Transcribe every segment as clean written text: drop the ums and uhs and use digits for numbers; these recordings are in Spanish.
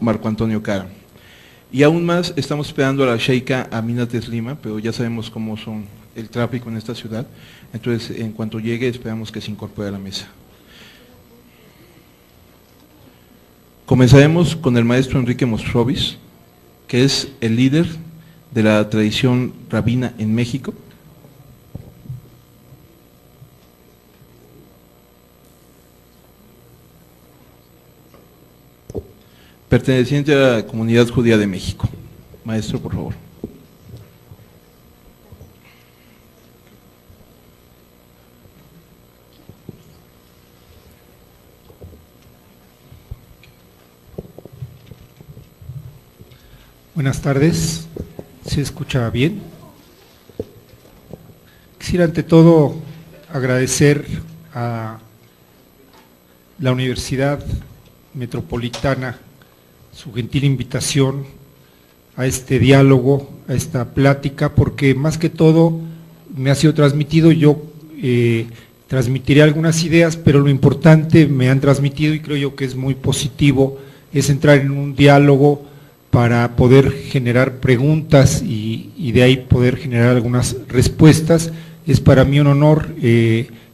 Marco Antonio Cara. Y aún más estamos esperando a la Sheikha Amina Teslima, pero ya sabemos cómo son el tráfico en esta ciudad, entonces en cuanto llegue esperamos que se incorpore a la mesa. Comenzaremos con el maestro Enrique Mostrovis, que es el líder de la tradición rabina en México. Perteneciente a la Comunidad Judía de México. Maestro, por favor. Buenas tardes, ¿se escucha bien? Quisiera ante todo agradecer a la Universidad Metropolitana su gentil invitación a este diálogo, a esta plática, porque más que todo me ha sido transmitido, yo transmitiré algunas ideas, pero lo importante me han transmitido y creo yo que es muy positivo, es entrar en un diálogo para poder generar preguntas y de ahí poder generar algunas respuestas. Es para mí un honor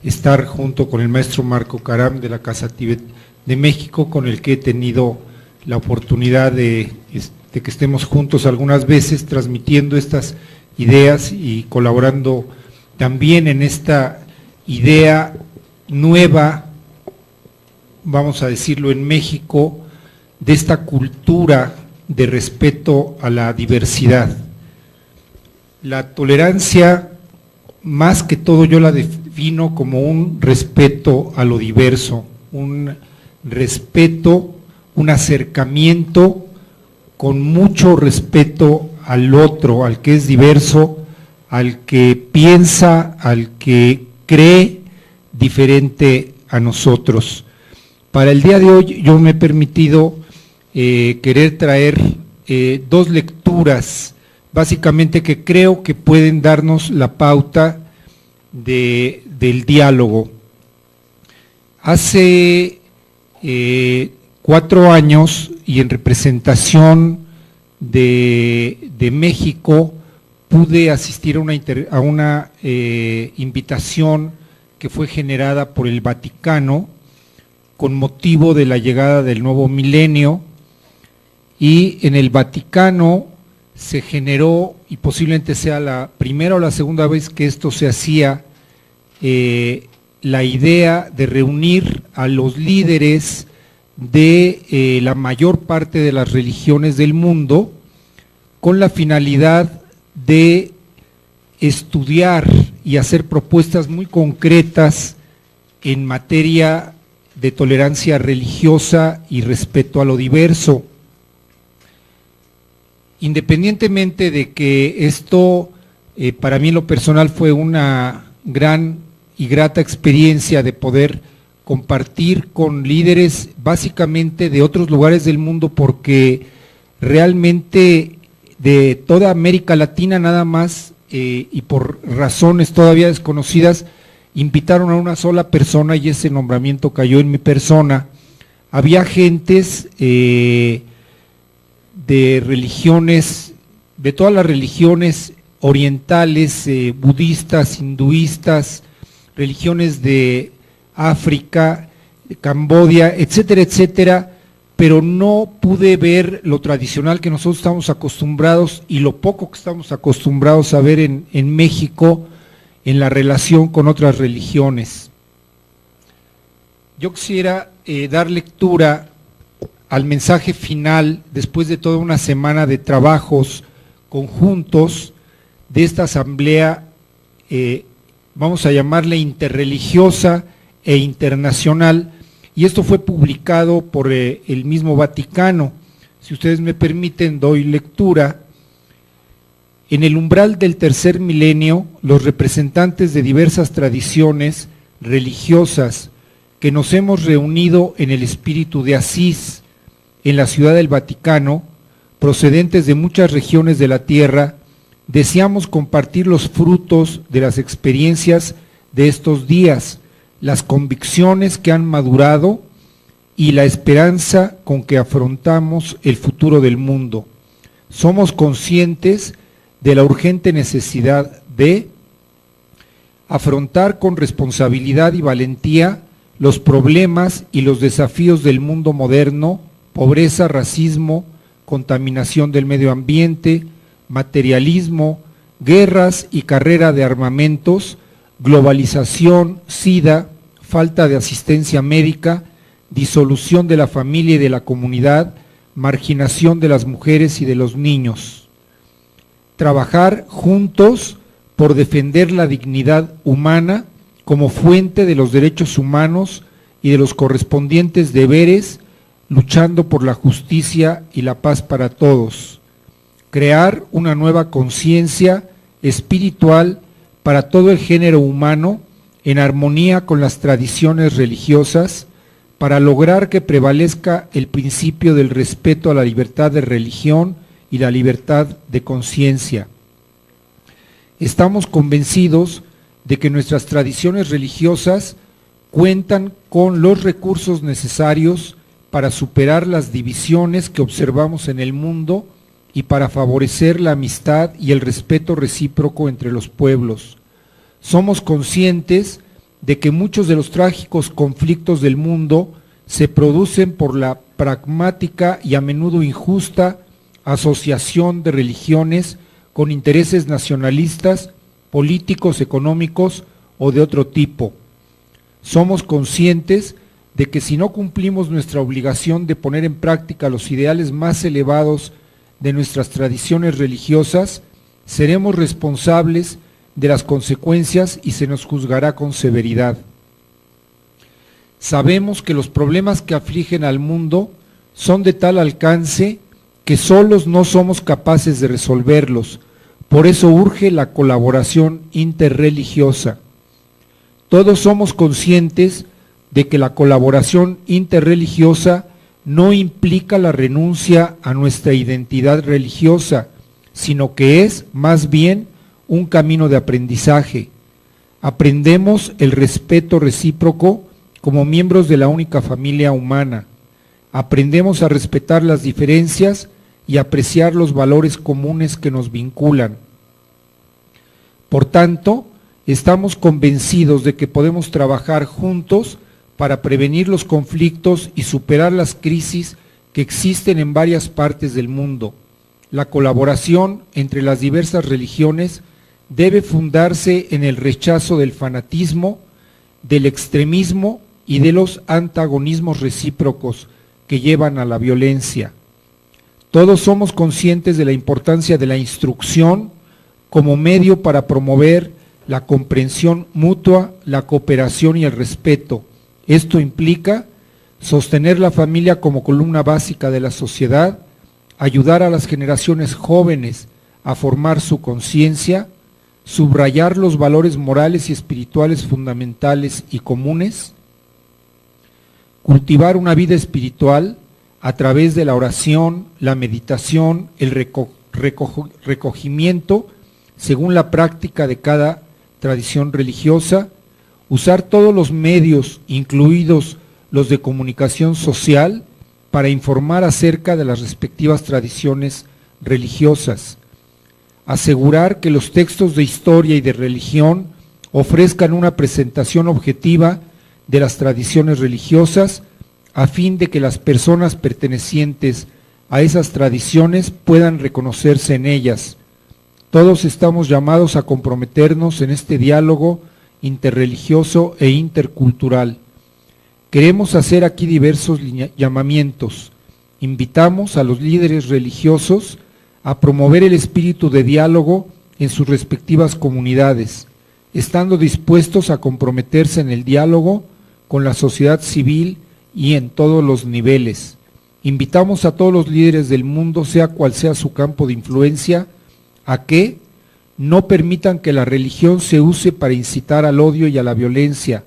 estar junto con el maestro Marco Karam de la Casa Tíbet de México, con el que he tenido la oportunidad de que estemos juntos algunas veces transmitiendo estas ideas y colaborando también en esta idea nueva, vamos a decirlo en México, de esta cultura de respeto a la diversidad. La tolerancia, más que todo yo la defino como un respeto a lo diverso, un respeto, un acercamiento con mucho respeto al otro, al que es diverso, al que piensa, al que cree diferente a nosotros. Para el día de hoy yo me he permitido querer traer dos lecturas, básicamente que creo que pueden darnos la pauta del diálogo. Hace 4 años y en representación de México pude asistir a una invitación que fue generada por el Vaticano con motivo de la llegada del nuevo milenio, y en el Vaticano se generó, y posiblemente sea la primera o la segunda vez que esto se hacía, la idea de reunir a los líderes de la mayor parte de las religiones del mundo con la finalidad de estudiar y hacer propuestas muy concretas en materia de tolerancia religiosa y respeto a lo diverso. Independientemente de que esto para mí en lo personal fue una gran y grata experiencia de poder compartir con líderes básicamente de otros lugares del mundo, porque realmente de toda América Latina nada más y por razones todavía desconocidas invitaron a una sola persona y ese nombramiento cayó en mi persona. Había gentes de religiones, de todas las religiones orientales, budistas, hinduistas, religiones de África, de Camboya, etcétera, etcétera, pero no pude ver lo tradicional que nosotros estamos acostumbrados y lo poco que estamos acostumbrados a ver en México en la relación con otras religiones. Yo quisiera dar lectura al mensaje final, después de toda una semana de trabajos conjuntos de esta asamblea, vamos a llamarle interreligiosa e internacional, y esto fue publicado por el mismo Vaticano. Si ustedes me permiten, doy lectura. En el umbral del tercer milenio, los representantes de diversas tradiciones religiosas que nos hemos reunido en el espíritu de Asís, en la ciudad del Vaticano, procedentes de muchas regiones de la tierra, deseamos compartir los frutos de las experiencias de estos días, las convicciones que han madurado y la esperanza con que afrontamos el futuro del mundo. Somos conscientes de la urgente necesidad de afrontar con responsabilidad y valentía los problemas y los desafíos del mundo moderno: pobreza, racismo, contaminación del medio ambiente, materialismo, guerras y carrera de armamentos, globalización, SIDA, falta de asistencia médica, disolución de la familia y de la comunidad, marginación de las mujeres y de los niños. Trabajar juntos por defender la dignidad humana como fuente de los derechos humanos y de los correspondientes deberes, luchando por la justicia y la paz para todos. Crear una nueva conciencia espiritual para todo el género humano en armonía con las tradiciones religiosas, para lograr que prevalezca el principio del respeto a la libertad de religión y la libertad de conciencia. Estamos convencidos de que nuestras tradiciones religiosas cuentan con los recursos necesarios para superar las divisiones que observamos en el mundo y para favorecer la amistad y el respeto recíproco entre los pueblos. Somos conscientes de que muchos de los trágicos conflictos del mundo se producen por la pragmática y a menudo injusta asociación de religiones con intereses nacionalistas, políticos, económicos o de otro tipo. Somos conscientes de que si no cumplimos nuestra obligación de poner en práctica los ideales más elevados de nuestras tradiciones religiosas, seremos responsables de las consecuencias y se nos juzgará con severidad. Sabemos que los problemas que afligen al mundo son de tal alcance que solos no somos capaces de resolverlos. Por eso urge la colaboración interreligiosa. Todos somos conscientes de que la colaboración interreligiosa no implica la renuncia a nuestra identidad religiosa, sino que es más bien un camino de aprendizaje. Aprendemos el respeto recíproco como miembros de la única familia humana. Aprendemos a respetar las diferencias y apreciar los valores comunes que nos vinculan. Por tanto, estamos convencidos de que podemos trabajar juntos para prevenir los conflictos y superar las crisis que existen en varias partes del mundo. La colaboración entre las diversas religiones debe fundarse en el rechazo del fanatismo, del extremismo y de los antagonismos recíprocos que llevan a la violencia. Todos somos conscientes de la importancia de la instrucción como medio para promover la comprensión mutua, la cooperación y el respeto. Esto implica sostener la familia como columna básica de la sociedad, ayudar a las generaciones jóvenes a formar su conciencia, subrayar los valores morales y espirituales fundamentales y comunes, cultivar una vida espiritual a través de la oración, la meditación, el recogimiento según la práctica de cada tradición religiosa, usar todos los medios, incluidos los de comunicación social, para informar acerca de las respectivas tradiciones religiosas, asegurar que los textos de historia y de religión ofrezcan una presentación objetiva de las tradiciones religiosas, a fin de que las personas pertenecientes a esas tradiciones puedan reconocerse en ellas. Todos estamos llamados a comprometernos en este diálogo interreligioso e intercultural. Queremos hacer aquí diversos llamamientos. Invitamos a los líderes religiosos a promover el espíritu de diálogo en sus respectivas comunidades, estando dispuestos a comprometerse en el diálogo con la sociedad civil y en todos los niveles. Invitamos a todos los líderes del mundo, sea cual sea su campo de influencia, a que no permitan que la religión se use para incitar al odio y a la violencia,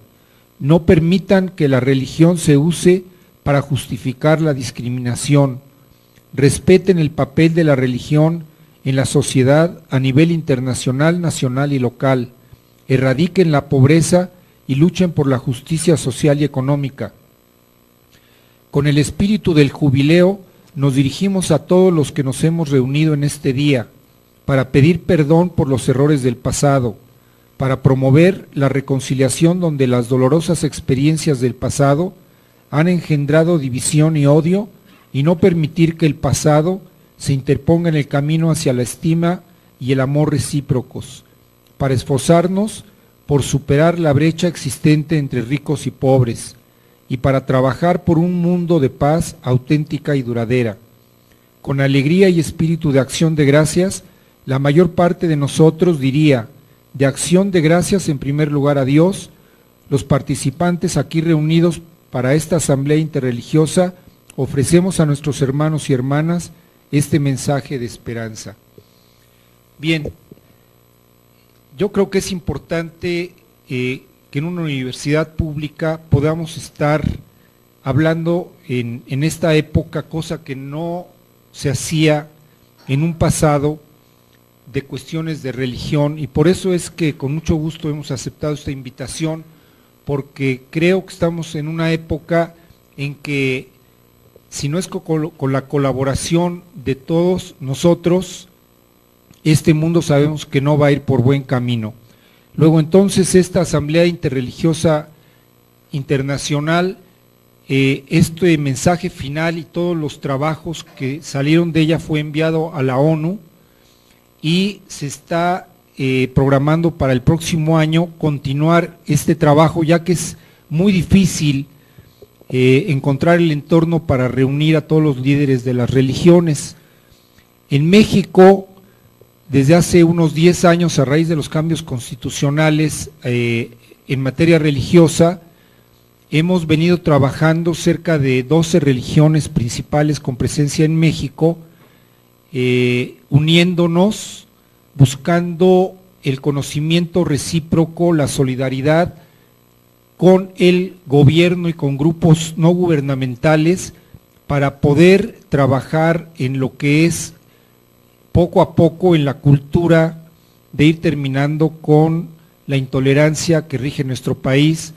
no permitan que la religión se use para justificar la discriminación, respeten el papel de la religión en la sociedad a nivel internacional, nacional y local, erradiquen la pobreza y luchen por la justicia social y económica. Con el espíritu del jubileo nos dirigimos a todos los que nos hemos reunido en este día para pedir perdón por los errores del pasado, para promover la reconciliación donde las dolorosas experiencias del pasado han engendrado división y odio, y no permitir que el pasado se interponga en el camino hacia la estima y el amor recíprocos, para esforzarnos por superar la brecha existente entre ricos y pobres, y para trabajar por un mundo de paz auténtica y duradera. Con alegría y espíritu de acción de gracias, la mayor parte de nosotros diría, de acción de gracias en primer lugar a Dios, los participantes aquí reunidos para esta asamblea interreligiosa, ofrecemos a nuestros hermanos y hermanas este mensaje de esperanza. Bien, yo creo que es importante que en una universidad pública podamos estar hablando en esta época, cosa que no se hacía en un pasado, de cuestiones de religión, y por eso es que con mucho gusto hemos aceptado esta invitación, porque creo que estamos en una época en que, si no es con la colaboración de todos nosotros, este mundo sabemos que no va a ir por buen camino. Luego entonces esta Asamblea Interreligiosa Internacional, este mensaje final y todos los trabajos que salieron de ella fue enviado a la ONU, y se está programando para el próximo año continuar este trabajo, ya que es muy difícil encontrar el entorno para reunir a todos los líderes de las religiones. En México, desde hace unos 10 años, a raíz de los cambios constitucionales en materia religiosa, hemos venido trabajando cerca de 12 religiones principales con presencia en México, uniéndonos, buscando el conocimiento recíproco, la solidaridad con el gobierno y con grupos no gubernamentales para poder trabajar en lo que es poco a poco en la cultura de ir terminando con la intolerancia que rige nuestro país,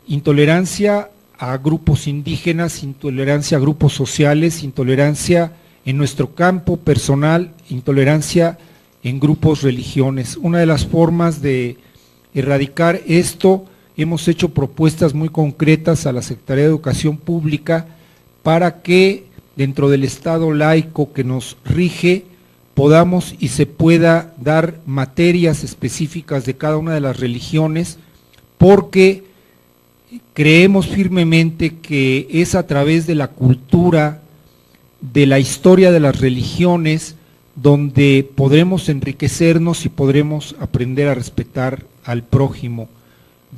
intolerancia a grupos indígenas, intolerancia a grupos sociales, intolerancia en nuestro campo personal, intolerancia en grupos religiones. Una de las formas de erradicar esto, hemos hecho propuestas muy concretas a la Secretaría de Educación Pública para que dentro del Estado laico que nos rige podamos y se pueda dar materias específicas de cada una de las religiones, porque creemos firmemente que es a través de la cultura, de la historia de las religiones, donde podremos enriquecernos y podremos aprender a respetar al prójimo.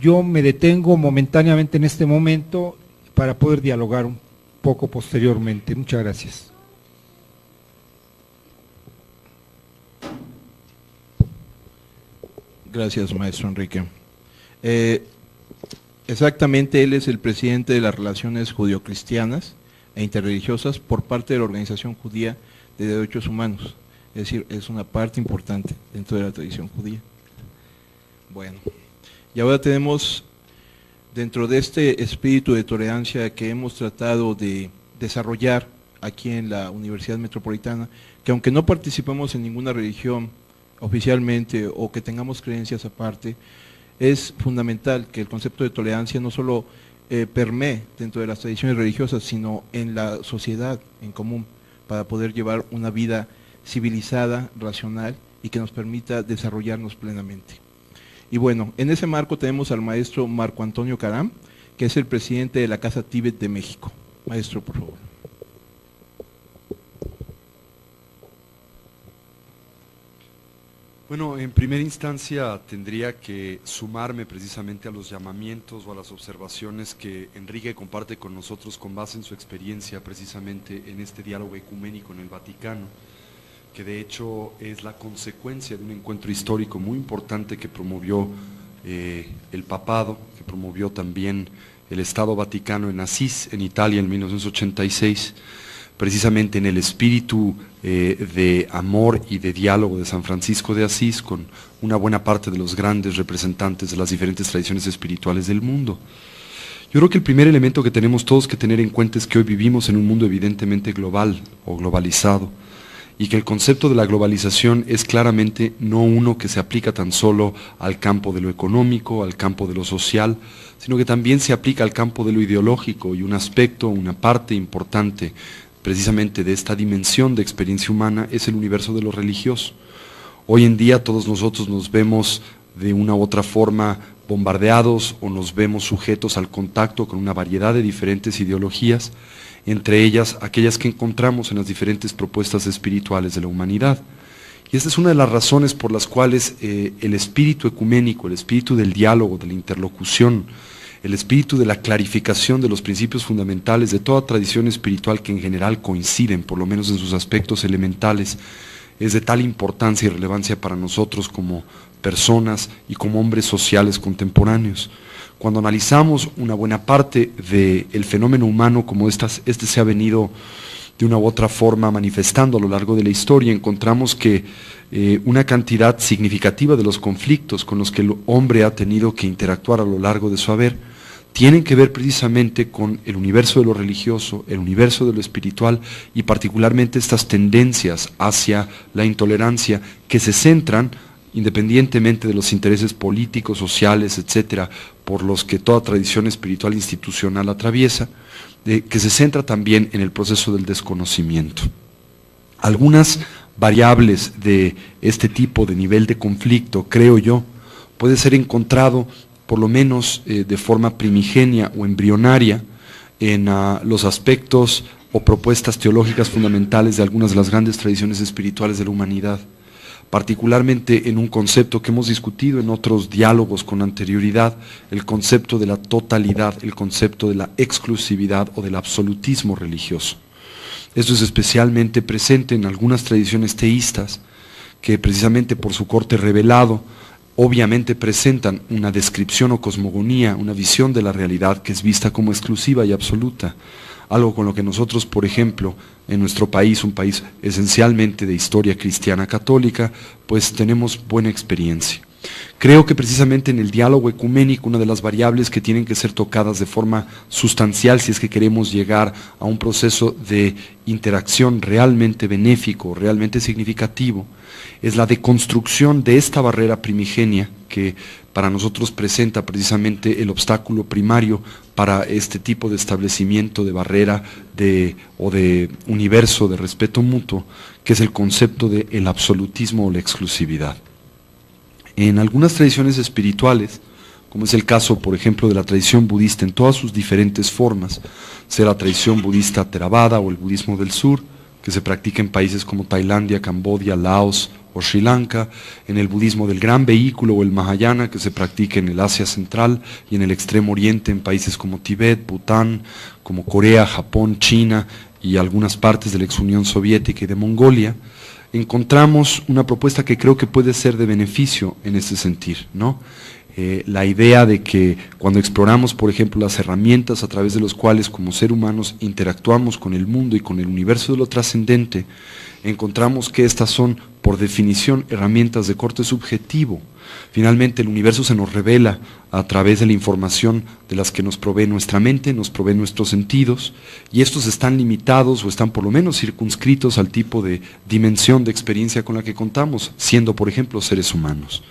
Yo me detengo momentáneamente en este momento para poder dialogar un poco posteriormente. Muchas gracias. Gracias, maestro Enrique. Exactamente, él es el presidente de las relaciones judio-cristianas e interreligiosas por parte de la Organización Judía de Derechos Humanos, es decir, es una parte importante dentro de la tradición judía. Bueno, y ahora tenemos, dentro de este espíritu de tolerancia que hemos tratado de desarrollar aquí en la Universidad Metropolitana, que aunque no participamos en ninguna religión oficialmente o que tengamos creencias aparte, es fundamental que el concepto de tolerancia no solo permee dentro de las tradiciones religiosas, sino en la sociedad en común, para poder llevar una vida civilizada, racional y que nos permita desarrollarnos plenamente. Y bueno, en ese marco tenemos al maestro Marco Antonio Caram, que es el presidente de la Casa Tíbet de México. Maestro, por favor. Bueno, en primera instancia tendría que sumarme precisamente a los llamamientos o a las observaciones que Enrique comparte con nosotros con base en su experiencia precisamente en este diálogo ecuménico en el Vaticano, que de hecho es la consecuencia de un encuentro histórico muy importante que promovió el papado, que promovió también el Estado Vaticano en Asís, en Italia, en 1986, precisamente en el espíritu de amor y de diálogo de San Francisco de Asís con una buena parte de los grandes representantes de las diferentes tradiciones espirituales del mundo. Yo creo que el primer elemento que tenemos todos que tener en cuenta es que hoy vivimos en un mundo evidentemente global o globalizado, y que el concepto de la globalización es claramente no uno que se aplica tan solo al campo de lo económico, al campo de lo social, sino que también se aplica al campo de lo ideológico, y un aspecto, una parte importante precisamente de esta dimensión de experiencia humana es el universo de lo religioso. Hoy en día todos nosotros nos vemos de una u otra forma bombardeados o nos vemos sujetos al contacto con una variedad de diferentes ideologías, entre ellas aquellas que encontramos en las diferentes propuestas espirituales de la humanidad. Y esta es una de las razones por las cuales el espíritu ecuménico, el espíritu del diálogo, de la interlocución, el espíritu de la clarificación de los principios fundamentales de toda tradición espiritual que en general coinciden, por lo menos en sus aspectos elementales, es de tal importancia y relevancia para nosotros como personas y como hombres sociales contemporáneos. Cuando analizamos una buena parte del fenómeno humano como este se ha venido de una u otra forma manifestando a lo largo de la historia, encontramos que una cantidad significativa de los conflictos con los que el hombre ha tenido que interactuar a lo largo de su haber tienen que ver precisamente con el universo de lo religioso, el universo de lo espiritual, y particularmente estas tendencias hacia la intolerancia que se centran, independientemente de los intereses políticos, sociales, etcétera, por los que toda tradición espiritual institucional atraviesa, que se centra también en el proceso del desconocimiento. Algunas variables de este tipo de nivel de conflicto, creo yo, puede ser encontrado, por lo menos de forma primigenia o embrionaria, en los aspectos o propuestas teológicas fundamentales de algunas de las grandes tradiciones espirituales de la humanidad, particularmente en un concepto que hemos discutido en otros diálogos con anterioridad, el concepto de la totalidad, el concepto de la exclusividad o del absolutismo religioso. Esto es especialmente presente en algunas tradiciones teístas que precisamente por su corte revelado obviamente presentan una descripción o cosmogonía, una visión de la realidad que es vista como exclusiva y absoluta, algo con lo que nosotros, por ejemplo, en nuestro país, un país esencialmente de historia cristiana católica, pues tenemos buena experiencia. Creo que precisamente en el diálogo ecuménico una de las variables que tienen que ser tocadas de forma sustancial si es que queremos llegar a un proceso de interacción realmente benéfico, realmente significativo, es la deconstrucción de esta barrera primigenia que para nosotros presenta precisamente el obstáculo primario para este tipo de establecimiento de barrera o de universo de respeto mutuo, que es el concepto del absolutismo o la exclusividad. En algunas tradiciones espirituales, como es el caso, por ejemplo, de la tradición budista en todas sus diferentes formas, sea la tradición budista Theravada o el budismo del sur, que se practica en países como Tailandia, Camboya, Laos o Sri Lanka, en el budismo del gran vehículo o el Mahayana, que se practica en el Asia Central y en el Extremo Oriente en países como Tibet, Bután, como Corea, Japón, China y algunas partes de la ex Unión Soviética y de Mongolia, encontramos una propuesta que creo que puede ser de beneficio en este sentido, ¿no? La idea de que cuando exploramos, por ejemplo, las herramientas a través de las cuales como seres humanos interactuamos con el mundo y con el universo de lo trascendente, encontramos que estas son, por definición, herramientas de corte subjetivo. Finalmente, el universo se nos revela a través de la información de las que nos provee nuestra mente, nos provee nuestros sentidos, y estos están limitados o están por lo menos circunscritos al tipo de dimensión de experiencia con la que contamos, siendo, por ejemplo, seres humanos.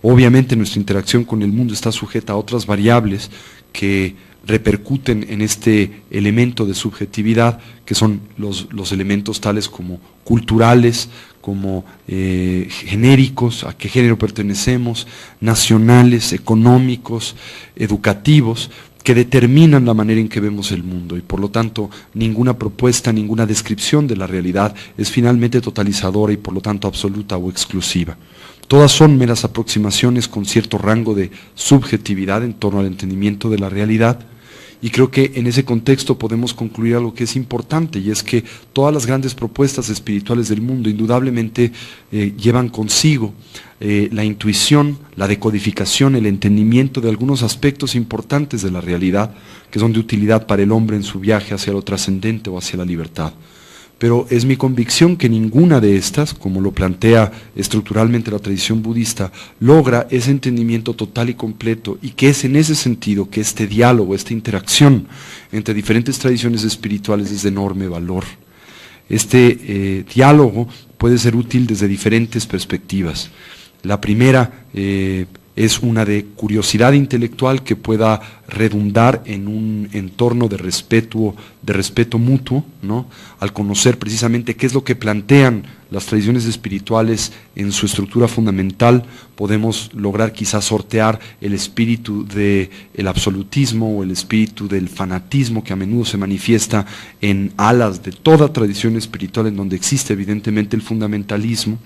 Obviamente nuestra interacción con el mundo está sujeta a otras variables que repercuten en este elemento de subjetividad, que son los elementos tales como culturales, como genéricos, a qué género pertenecemos, nacionales, económicos, educativos, que determinan la manera en que vemos el mundo, y por lo tanto ninguna propuesta, ninguna descripción de la realidad es finalmente totalizadora y por lo tanto absoluta o exclusiva. Todas son meras aproximaciones con cierto rango de subjetividad en torno al entendimiento de la realidad, y creo que en ese contexto podemos concluir algo que es importante, y es que todas las grandes propuestas espirituales del mundo indudablemente llevan consigo la intuición, la decodificación, el entendimiento de algunos aspectos importantes de la realidad que son de utilidad para el hombre en su viaje hacia lo trascendente o hacia la libertad. pero es mi convicción que ninguna de estas, como lo plantea estructuralmente la tradición budista, logra ese entendimiento total y completo, y que es en ese sentido que este diálogo, esta interacción entre diferentes tradiciones espirituales es de enorme valor. Este diálogo puede ser útil desde diferentes perspectivas. La primera es una de curiosidad intelectual que pueda redundar en un entorno de respeto mutuo, ¿no? Al conocer precisamente qué es lo que plantean las tradiciones espirituales en su estructura fundamental, podemos lograr quizás sortear el espíritu del absolutismo o el espíritu del fanatismo que a menudo se manifiesta en alas de toda tradición espiritual, en donde existe evidentemente el fundamentalismo.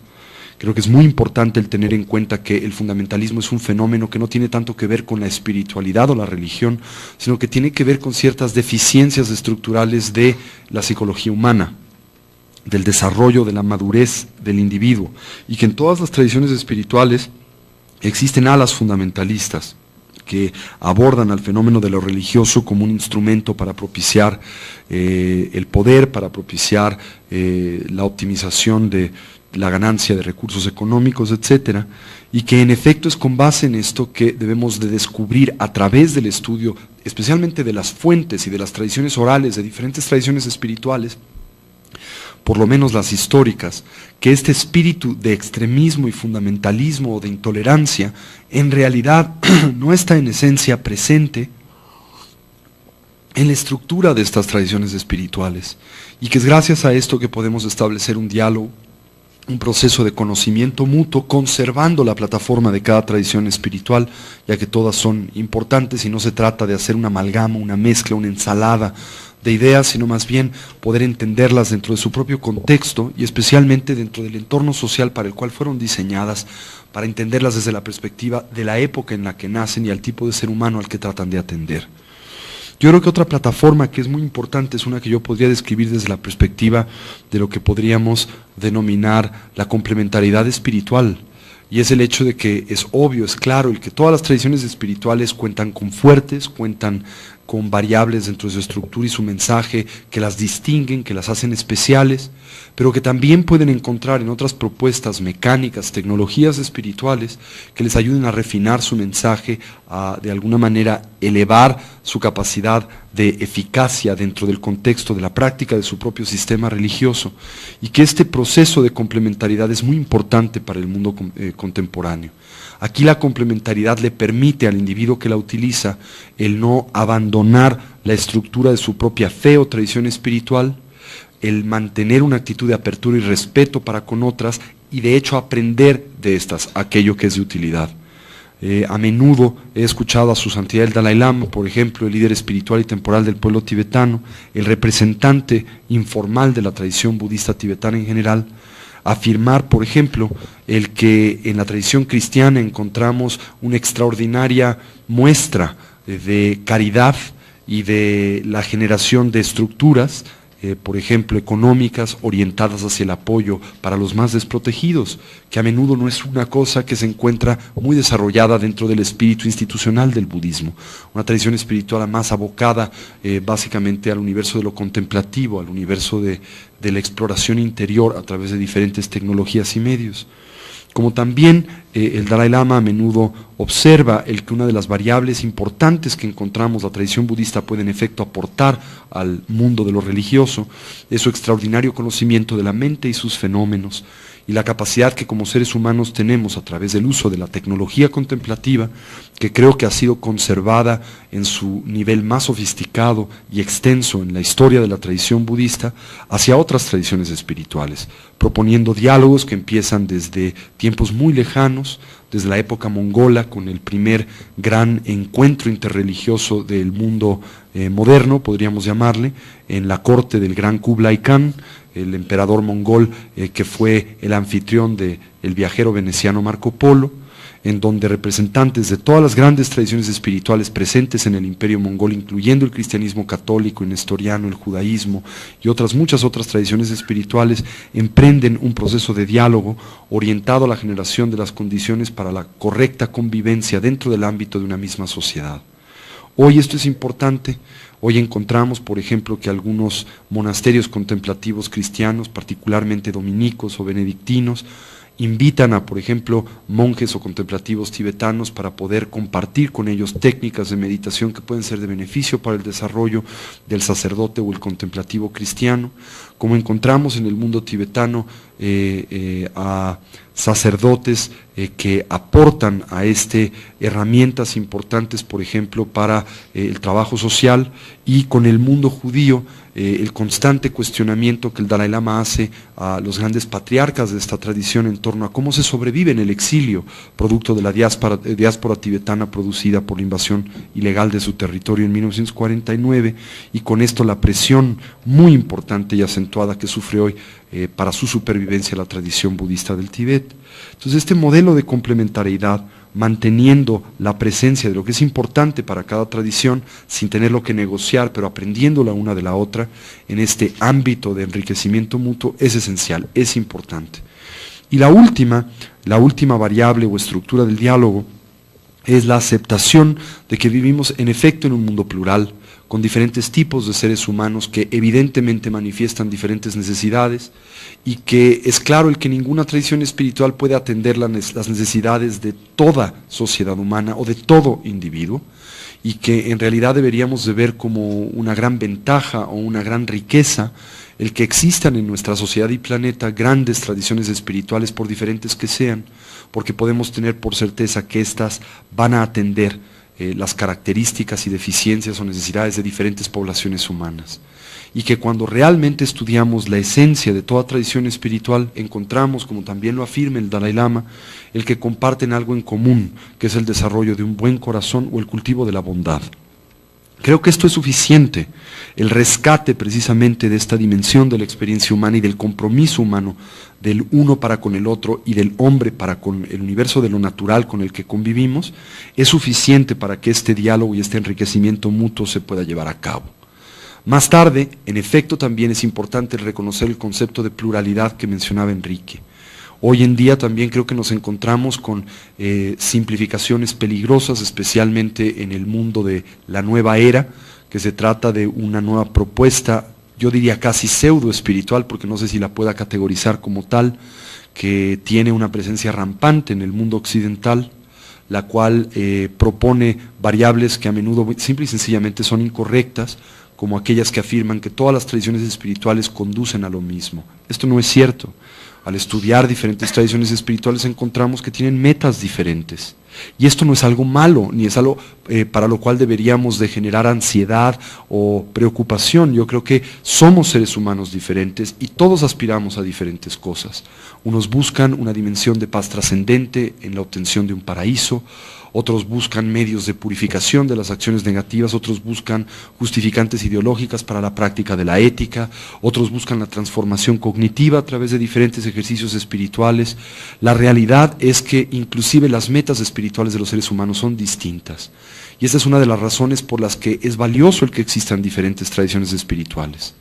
Creo que es muy importante el tener en cuenta que el fundamentalismo es un fenómeno que no tiene tanto que ver con la espiritualidad o la religión, sino que tiene que ver con ciertas deficiencias estructurales de la psicología humana, del desarrollo, de la madurez del individuo, y que en todas las tradiciones espirituales existen alas fundamentalistas que abordan al fenómeno de lo religioso como un instrumento para propiciar el poder, para propiciar la optimización de la ganancia de recursos económicos, etcétera, y que en efecto es con base en esto que debemos de descubrir a través del estudio, especialmente de las fuentes y de las tradiciones orales de diferentes tradiciones espirituales, por lo menos las históricas, que este espíritu de extremismo y fundamentalismo o de intolerancia en realidad no está en esencia presente en la estructura de estas tradiciones espirituales, y que es gracias a esto que podemos establecer un diálogo, un proceso de conocimiento mutuo, conservando la plataforma de cada tradición espiritual, ya que todas son importantes y no se trata de hacer una amalgama, una mezcla, una ensalada de ideas, sino más bien poder entenderlas dentro de su propio contexto y especialmente dentro del entorno social para el cual fueron diseñadas, para entenderlas desde la perspectiva de la época en la que nacen y al tipo de ser humano al que tratan de atender. Yo creo que otra plataforma que es muy importante es una que yo podría describir desde la perspectiva de lo que podríamos denominar la complementariedad espiritual, y es el hecho de que es obvio, es claro, el que todas las tradiciones espirituales cuentan con fuertes, cuentan con variables dentro de su estructura y su mensaje que las distinguen, que las hacen especiales, pero que también pueden encontrar en otras propuestas mecánicas, tecnologías espirituales que les ayuden a refinar su mensaje, a de alguna manera elevar su capacidad de eficacia dentro del contexto de la práctica de su propio sistema religioso, y que este proceso de complementariedad es muy importante para el mundo contemporáneo. Aquí la complementariedad le permite al individuo que la utiliza el no abandonar la estructura de su propia fe o tradición espiritual, el mantener una actitud de apertura y respeto para con otras, y de hecho aprender de estas aquello que es de utilidad. A menudo he escuchado a su santidad el Dalai Lama, por ejemplo, el líder espiritual y temporal del pueblo tibetano, el representante informal de la tradición budista tibetana en general, afirmar, por ejemplo, el que en la tradición cristiana encontramos una extraordinaria muestra de caridad y de la generación de estructuras, por ejemplo, económicas, orientadas hacia el apoyo para los más desprotegidos, que a menudo no es una cosa que se encuentra muy desarrollada dentro del espíritu institucional del budismo. Una tradición espiritual más abocada básicamente al universo de lo contemplativo, al universo de la exploración interior a través de diferentes tecnologías y medios. Como también el Dalai Lama a menudo observa el que una de las variables importantes que encontramos la tradición budista puede en efecto aportar al mundo de lo religioso es su extraordinario conocimiento de la mente y sus fenómenos, y la capacidad que como seres humanos tenemos a través del uso de la tecnología contemplativa, que creo que ha sido conservada en su nivel más sofisticado y extenso en la historia de la tradición budista, hacia otras tradiciones espirituales, proponiendo diálogos que empiezan desde tiempos muy lejanos, desde la época mongola, con el primer gran encuentro interreligioso del mundo moderno, podríamos llamarle, en la corte del gran Kublai Khan, el emperador mongol que fue el anfitrión del viajero veneciano Marco Polo, en donde representantes de todas las grandes tradiciones espirituales presentes en el imperio mongol, incluyendo el cristianismo católico y nestoriano, el judaísmo y muchas otras tradiciones espirituales, emprenden un proceso de diálogo orientado a la generación de las condiciones para la correcta convivencia dentro del ámbito de una misma sociedad. Hoy esto es importante. Hoy encontramos, por ejemplo, que algunos monasterios contemplativos cristianos, particularmente dominicos o benedictinos, invitan a, por ejemplo, monjes o contemplativos tibetanos para poder compartir con ellos técnicas de meditación que pueden ser de beneficio para el desarrollo del sacerdote o el contemplativo cristiano, como encontramos en el mundo tibetano a sacerdotes que aportan a herramientas importantes, por ejemplo, para el trabajo social, y con el mundo judío, el constante cuestionamiento que el Dalai Lama hace a los grandes patriarcas de esta tradición en torno a cómo se sobrevive en el exilio, producto de la diáspora tibetana producida por la invasión ilegal de su territorio en 1949, y con esto la presión muy importante y acentuada que sufre hoy para su supervivencia la tradición budista del Tíbet. Entonces, este modelo de complementariedad, manteniendo la presencia de lo que es importante para cada tradición, sin tenerlo que negociar, pero aprendiendo la una de la otra, en este ámbito de enriquecimiento mutuo, es esencial, es importante. Y la última variable o estructura del diálogo es la aceptación de que vivimos en efecto en un mundo plural, con diferentes tipos de seres humanos que evidentemente manifiestan diferentes necesidades, y que es claro el que ninguna tradición espiritual puede atender las necesidades de toda sociedad humana o de todo individuo, y que en realidad deberíamos de ver como una gran ventaja o una gran riqueza el que existan en nuestra sociedad y planeta grandes tradiciones espirituales, por diferentes que sean, porque podemos tener por certeza que éstas van a atender las características y deficiencias o necesidades de diferentes poblaciones humanas. Y que cuando realmente estudiamos la esencia de toda tradición espiritual, encontramos, como también lo afirma el Dalai Lama, el que comparten algo en común, que es el desarrollo de un buen corazón o el cultivo de la bondad. Creo que esto es suficiente, el rescate precisamente de esta dimensión de la experiencia humana y del compromiso humano del uno para con el otro y del hombre para con el universo de lo natural con el que convivimos, es suficiente para que este diálogo y este enriquecimiento mutuo se pueda llevar a cabo. Más tarde, en efecto, también es importante reconocer el concepto de pluralidad que mencionaba Enrique. Hoy en día también creo que nos encontramos con simplificaciones peligrosas, especialmente en el mundo de la nueva era, que se trata de una nueva propuesta, yo diría casi pseudo espiritual, porque no sé si la pueda categorizar como tal, que tiene una presencia rampante en el mundo occidental, la cual propone variables que a menudo simple y sencillamente son incorrectas, como aquellas que afirman que todas las tradiciones espirituales conducen a lo mismo. Esto no es cierto. Al estudiar diferentes tradiciones espirituales encontramos que tienen metas diferentes. Y esto no es algo malo, ni es algo para lo cual deberíamos de generar ansiedad o preocupación. Yo creo que somos seres humanos diferentes y todos aspiramos a diferentes cosas. Unos buscan una dimensión de paz trascendente en la obtención de un paraíso, otros buscan medios de purificación de las acciones negativas, otros buscan justificantes ideológicas para la práctica de la ética, otros buscan la transformación cognitiva a través de diferentes ejercicios espirituales. La realidad es que inclusive las metas espirituales de los seres humanos son distintas. Y esta es una de las razones por las que es valioso el que existan diferentes tradiciones espirituales.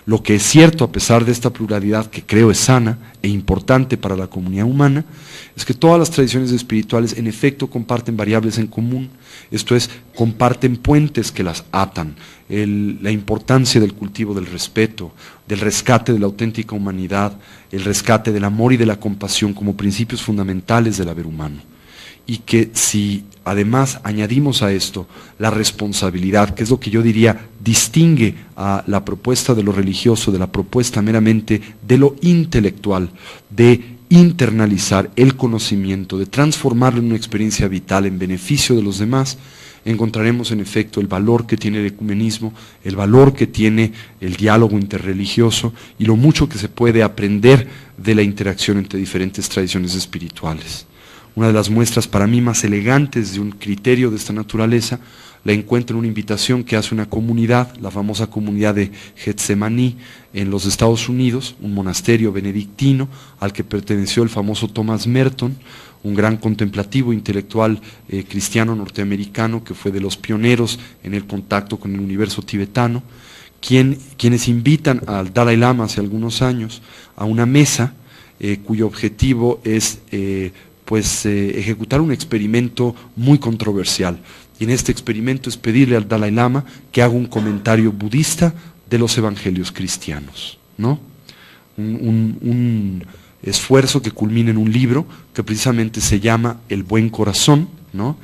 Lo que es cierto, a pesar de esta pluralidad que creo es sana e importante para la comunidad humana, es que todas las tradiciones espirituales en efecto comparten variables en común, esto es, comparten puentes que las atan, la importancia del cultivo del respeto, del rescate de la auténtica humanidad, el rescate del amor y de la compasión como principios fundamentales del haber humano. Y que si además añadimos a esto la responsabilidad, que es lo que yo diría distingue a la propuesta de lo religioso de la propuesta meramente de lo intelectual, de internalizar el conocimiento, de transformarlo en una experiencia vital en beneficio de los demás, encontraremos en efecto el valor que tiene el ecumenismo, el valor que tiene el diálogo interreligioso y lo mucho que se puede aprender de la interacción entre diferentes tradiciones espirituales. Una de las muestras para mí más elegantes de un criterio de esta naturaleza la encuentro en una invitación que hace una comunidad, la famosa comunidad de Getsemaní en los Estados Unidos, un monasterio benedictino al que perteneció el famoso Thomas Merton, un gran contemplativo intelectual cristiano norteamericano que fue de los pioneros en el contacto con el universo tibetano, quienes invitan al Dalai Lama hace algunos años a una mesa cuyo objetivo es ejecutar un experimento muy controversial. Y en este experimento es pedirle al Dalai Lama que haga un comentario budista de los evangelios cristianos, ¿no? Un esfuerzo que culmina en un libro que precisamente se llama El Buen Corazón, ¿no?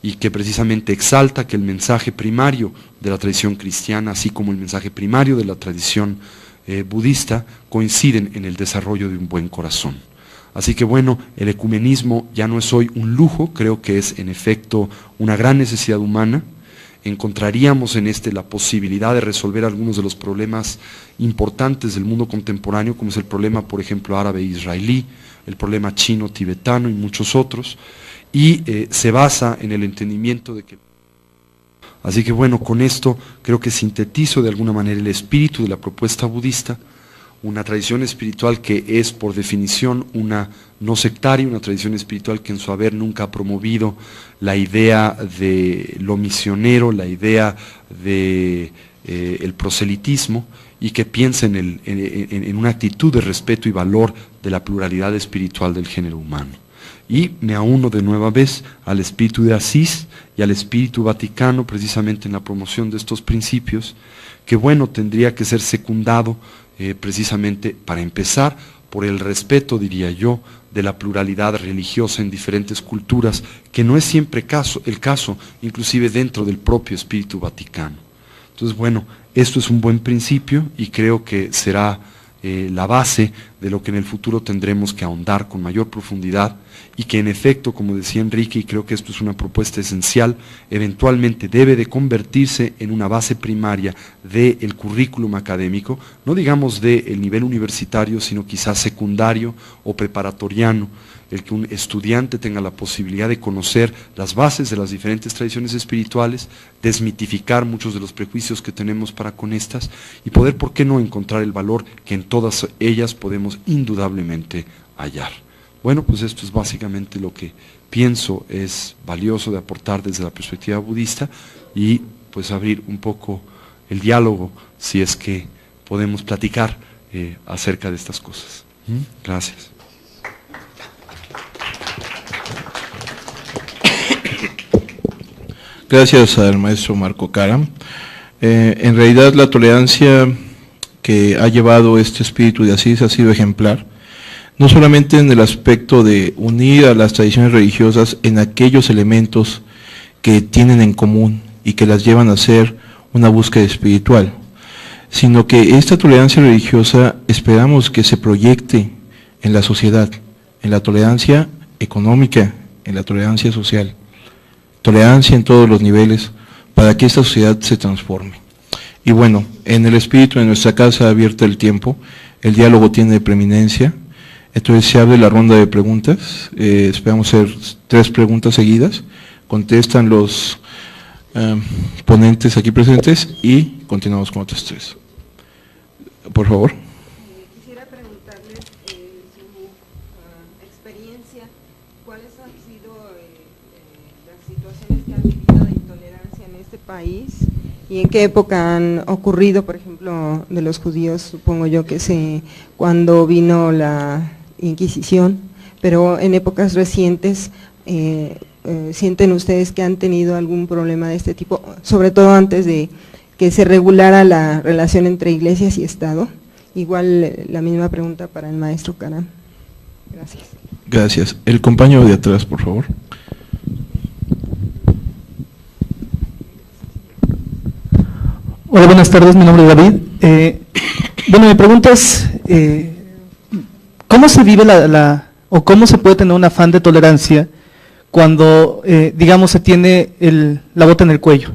Y que precisamente exalta que el mensaje primario de la tradición cristiana, así como el mensaje primario de la tradición budista, coinciden en el desarrollo de un buen corazón. Así que bueno, el ecumenismo ya no es hoy un lujo, creo que es en efecto una gran necesidad humana. Encontraríamos en este la posibilidad de resolver algunos de los problemas importantes del mundo contemporáneo, como es el problema, por ejemplo, árabe-israelí, el problema chino-tibetano y muchos otros, y se basa en el entendimiento de que... Así que bueno, con esto creo que sintetizo de alguna manera el espíritu de la propuesta budista, una tradición espiritual que es por definición una no sectaria, una tradición espiritual que en su haber nunca ha promovido la idea de lo misionero, la idea de el proselitismo, y que piensa en una actitud de respeto y valor de la pluralidad espiritual del género humano. Y me auno de nueva vez al espíritu de Asís y al espíritu vaticano precisamente en la promoción de estos principios, que bueno, tendría que ser secundado precisamente para empezar por el respeto, diría yo, de la pluralidad religiosa en diferentes culturas, que no es siempre el caso, inclusive dentro del propio espíritu vaticano. Entonces bueno, esto es un buen principio y creo que será la base de lo que en el futuro tendremos que ahondar con mayor profundidad, y que en efecto, como decía Enrique, y creo que esto es una propuesta esencial, eventualmente debe de convertirse en una base primaria del currículum académico, no digamos del nivel universitario, sino quizás secundario o preparatoriano, el que un estudiante tenga la posibilidad de conocer las bases de las diferentes tradiciones espirituales, desmitificar muchos de los prejuicios que tenemos para con estas, y poder, ¿por qué no?, encontrar el valor que en todas ellas podemos indudablemente hallar. Bueno, pues esto es básicamente lo que pienso es valioso de aportar desde la perspectiva budista, y pues abrir un poco el diálogo, si es que podemos platicar acerca de estas cosas. Gracias. Gracias al maestro Marco Karam. En realidad la tolerancia que ha llevado este espíritu de Asís ha sido ejemplar, no solamente en el aspecto de unir a las tradiciones religiosas en aquellos elementos que tienen en común y que las llevan a ser una búsqueda espiritual, sino que esta tolerancia religiosa esperamos que se proyecte en la sociedad, en la tolerancia económica, en la tolerancia social, tolerancia en todos los niveles, para que esta sociedad se transforme. Y bueno, en el espíritu de nuestra casa abierta el tiempo, el diálogo tiene preeminencia, entonces se abre la ronda de preguntas, esperamos hacer 3 preguntas seguidas, contestan los ponentes aquí presentes y continuamos con otras 3. Por favor. Quisiera preguntarles su experiencia, ¿cuáles han sido las situaciones que han vivido de intolerancia en este país y en qué época han ocurrido? Por ejemplo, de los judíos, supongo yo que cuando vino la Inquisición, pero en épocas recientes, ¿sienten ustedes que han tenido algún problema de este tipo, sobre todo antes de que se regulara la relación entre iglesias y Estado? Igual la misma pregunta para el maestro Karam. Gracias. Gracias. El compañero de atrás, por favor. Hola, buenas tardes, mi nombre es David. Bueno, mi pregunta es, ¿cómo se vive o cómo se puede tener un afán de tolerancia cuando, digamos, se tiene la bota en el cuello?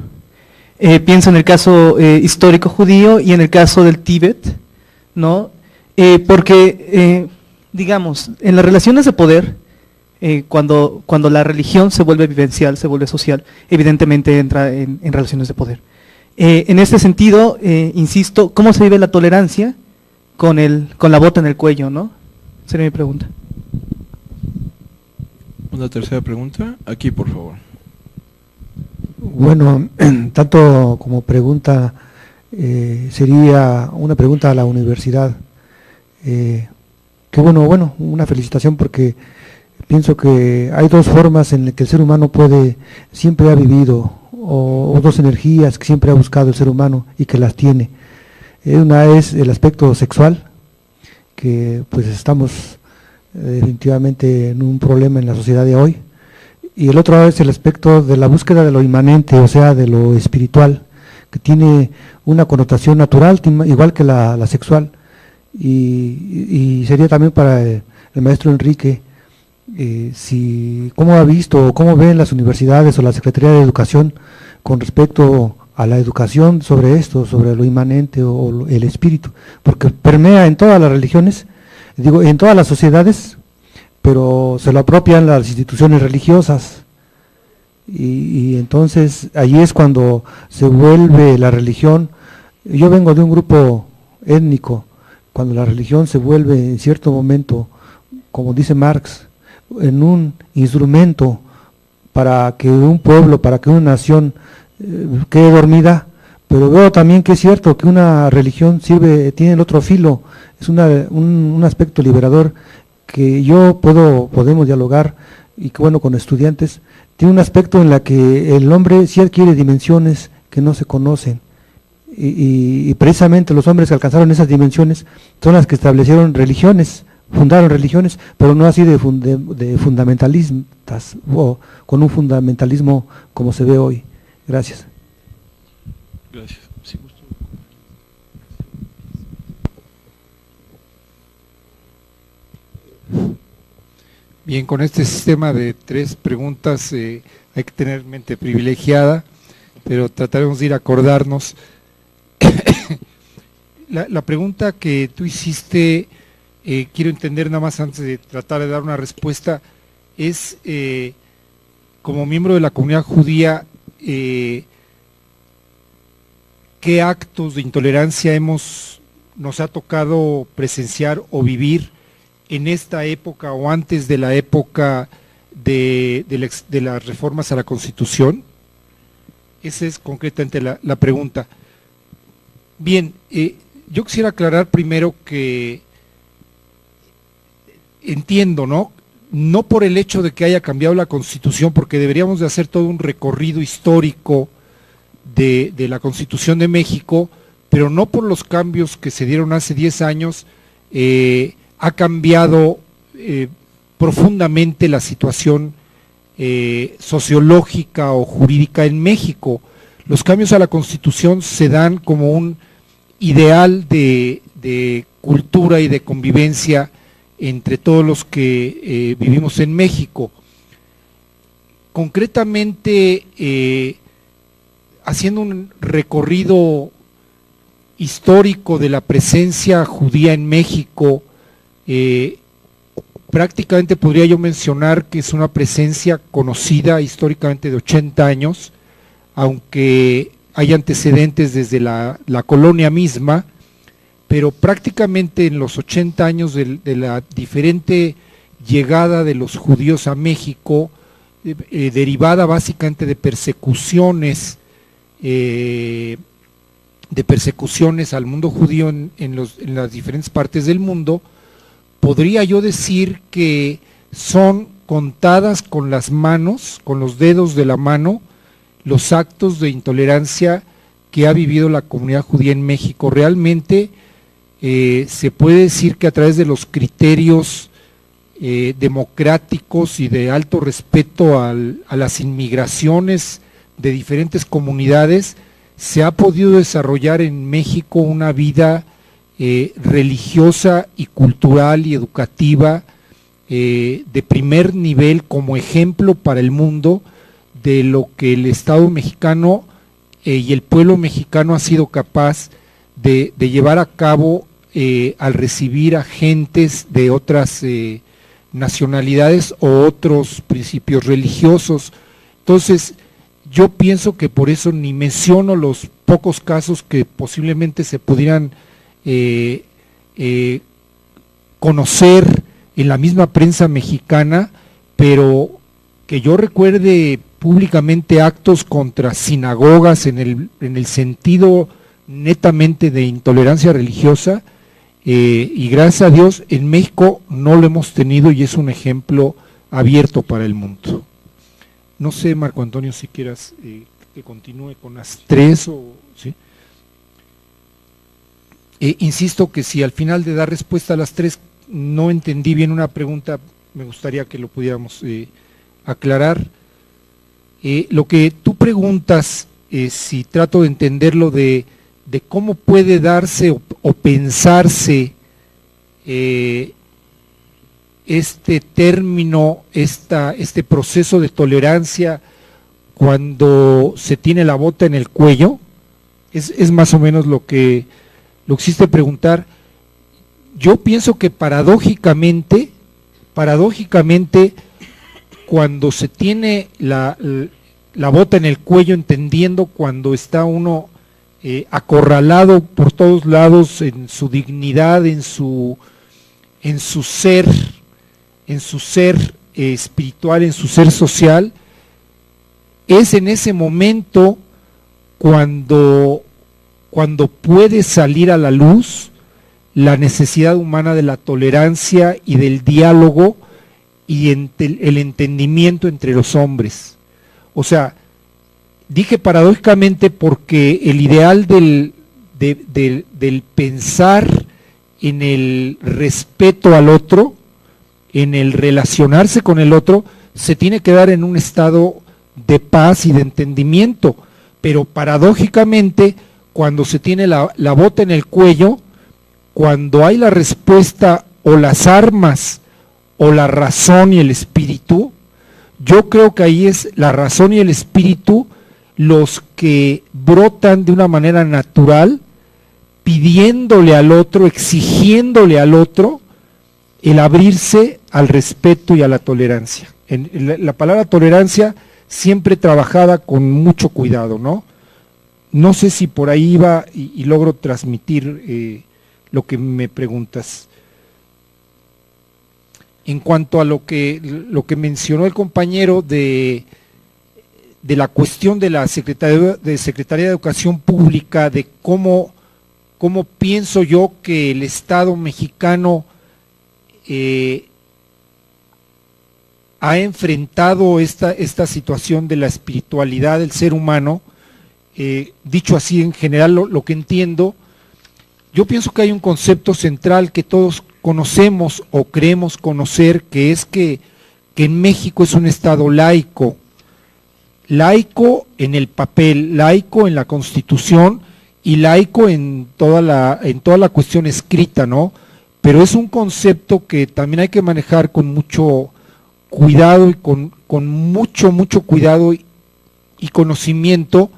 Pienso en el caso histórico judío y en el caso del Tíbet, ¿no? Porque, digamos, en las relaciones de poder, cuando la religión se vuelve vivencial, se vuelve social, evidentemente entra en relaciones de poder. En este sentido, insisto, ¿cómo se vive la tolerancia con la bota en el cuello, ¿no? Sería mi pregunta. Una tercera pregunta, aquí por favor. Bueno, tanto como pregunta, sería una pregunta a la universidad. Que bueno, una felicitación, porque pienso que hay 2 formas en las que el ser humano siempre ha vivido o dos energías que siempre ha buscado el ser humano y que las tiene. Una es el aspecto sexual, que pues estamos definitivamente en un problema en la sociedad de hoy, y el otro es el aspecto de la búsqueda de lo inmanente, o sea, de lo espiritual, que tiene una connotación natural, igual que la sexual, y sería también para el maestro Enrique, cómo ha visto o cómo ven las universidades o la Secretaría de Educación con respecto a la educación sobre esto, sobre lo inmanente o el espíritu, porque permea en todas las religiones, digo, en todas las sociedades, pero se lo apropian las instituciones religiosas, y entonces allí es cuando se vuelve la religión. Yo vengo de un grupo étnico, cuando la religión se vuelve en cierto momento, como dice Marx, en un instrumento para que un pueblo, para que una nación quede dormida, pero veo también que es cierto que una religión tiene el otro filo, es un aspecto liberador que podemos dialogar, y que bueno, con estudiantes, tiene un aspecto en la que el hombre sí adquiere dimensiones que no se conocen, y precisamente los hombres que alcanzaron esas dimensiones son las que establecieron religiones, fundaron religiones, pero no así de fundamentalistas, o con un fundamentalismo como se ve hoy. Gracias. Gracias. Sí, gusto. Bien, con este sistema de 3 preguntas hay que tener mente privilegiada, pero trataremos de ir a acordarnos. La pregunta que tú hiciste, quiero entender nada más antes de tratar de dar una respuesta, es como miembro de la comunidad judía, ¿qué actos de intolerancia nos ha tocado presenciar o vivir en esta época o antes de la época de las reformas a la Constitución? Esa es concretamente la pregunta. Bien, yo quisiera aclarar primero que entiendo, ¿no? No por el hecho de que haya cambiado la Constitución, porque deberíamos de hacer todo un recorrido histórico de la Constitución de México, pero no por los cambios que se dieron hace 10 años, ha cambiado profundamente la situación sociológica o jurídica en México. Los cambios a la Constitución se dan como un ideal de cultura y de convivencia entre todos los que vivimos en México. Concretamente, haciendo un recorrido histórico de la presencia judía en México, prácticamente podría yo mencionar que es una presencia conocida históricamente de 80 años, aunque hay antecedentes desde la colonia misma, pero prácticamente en los 80 años de la diferente llegada de los judíos a México, derivada básicamente de persecuciones al mundo judío en las diferentes partes del mundo, podría yo decir que son contadas con las manos, con los dedos de la mano, los actos de intolerancia que ha vivido la comunidad judía en México. Realmente se puede decir que a través de los criterios democráticos y de alto respeto a las inmigraciones de diferentes comunidades, se ha podido desarrollar en México una vida religiosa y cultural y educativa de primer nivel, como ejemplo para el mundo de lo que el Estado mexicano y el pueblo mexicano ha sido capaz de llevar a cabo al recibir a gentes de otras nacionalidades o otros principios religiosos. Entonces, yo pienso que por eso ni menciono los pocos casos que posiblemente se pudieran conocer en la misma prensa mexicana, pero que yo recuerde públicamente actos contra sinagogas en el sentido netamente de intolerancia religiosa, y gracias a Dios en México no lo hemos tenido, y es un ejemplo abierto para el mundo. No sé, Marco Antonio, si quieras que continúe con las 3 o ¿sí? Insisto que si al final de dar respuesta a las 3 no entendí bien una pregunta, me gustaría que lo pudiéramos aclarar. Lo que tú preguntas, si trato de entenderlo de cómo puede darse o pensarse este término, este proceso de tolerancia cuando se tiene la bota en el cuello, es más o menos lo que existe preguntar. Yo pienso que paradójicamente, cuando se tiene la bota en el cuello, entendiendo cuando está uno acorralado por todos lados en su dignidad, en su ser espiritual, en su ser social, es en ese momento cuando puede salir a la luz la necesidad humana de la tolerancia y del diálogo y el entendimiento entre los hombres. O sea, dije paradójicamente porque el ideal del pensar en el respeto al otro, en el relacionarse con el otro, se tiene que dar en un estado de paz y de entendimiento, pero paradójicamente cuando se tiene la bota en el cuello, cuando hay la respuesta o las armas o la razón y el espíritu, yo creo que ahí es la razón y el espíritu los que brotan de una manera natural, pidiéndole al otro, exigiéndole al otro el abrirse al respeto y a la tolerancia. La palabra tolerancia siempre trabajada con mucho cuidado, ¿no? No sé si por ahí iba y logro transmitir lo que me preguntas. En cuanto a lo que mencionó el compañero de la cuestión de la Secretaría de Educación Pública, de cómo pienso yo que el Estado mexicano ha enfrentado esta situación de la espiritualidad del ser humano, dicho así en general lo que entiendo, yo pienso que hay un concepto central que todos conocemos o creemos conocer, que es que en México es un Estado laico en el papel, laico en la Constitución y laico en toda la cuestión escrita, ¿no? Pero es un concepto que también hay que manejar con mucho cuidado y con mucho cuidado y conocimiento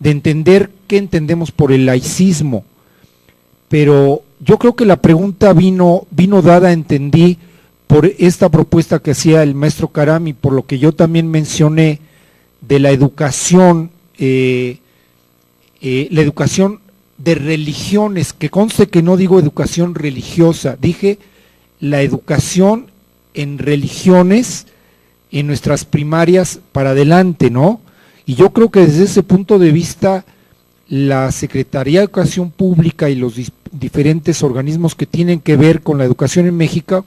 de entender qué entendemos por el laicismo. Pero yo creo que la pregunta vino dada, entendí, por esta propuesta que hacía el maestro Caram y por lo que yo también mencioné de la educación de religiones, que conste que no digo educación religiosa, dije la educación en religiones en nuestras primarias para adelante, ¿no? Y yo creo que desde ese punto de vista la Secretaría de Educación Pública y los diferentes organismos que tienen que ver con la educación en México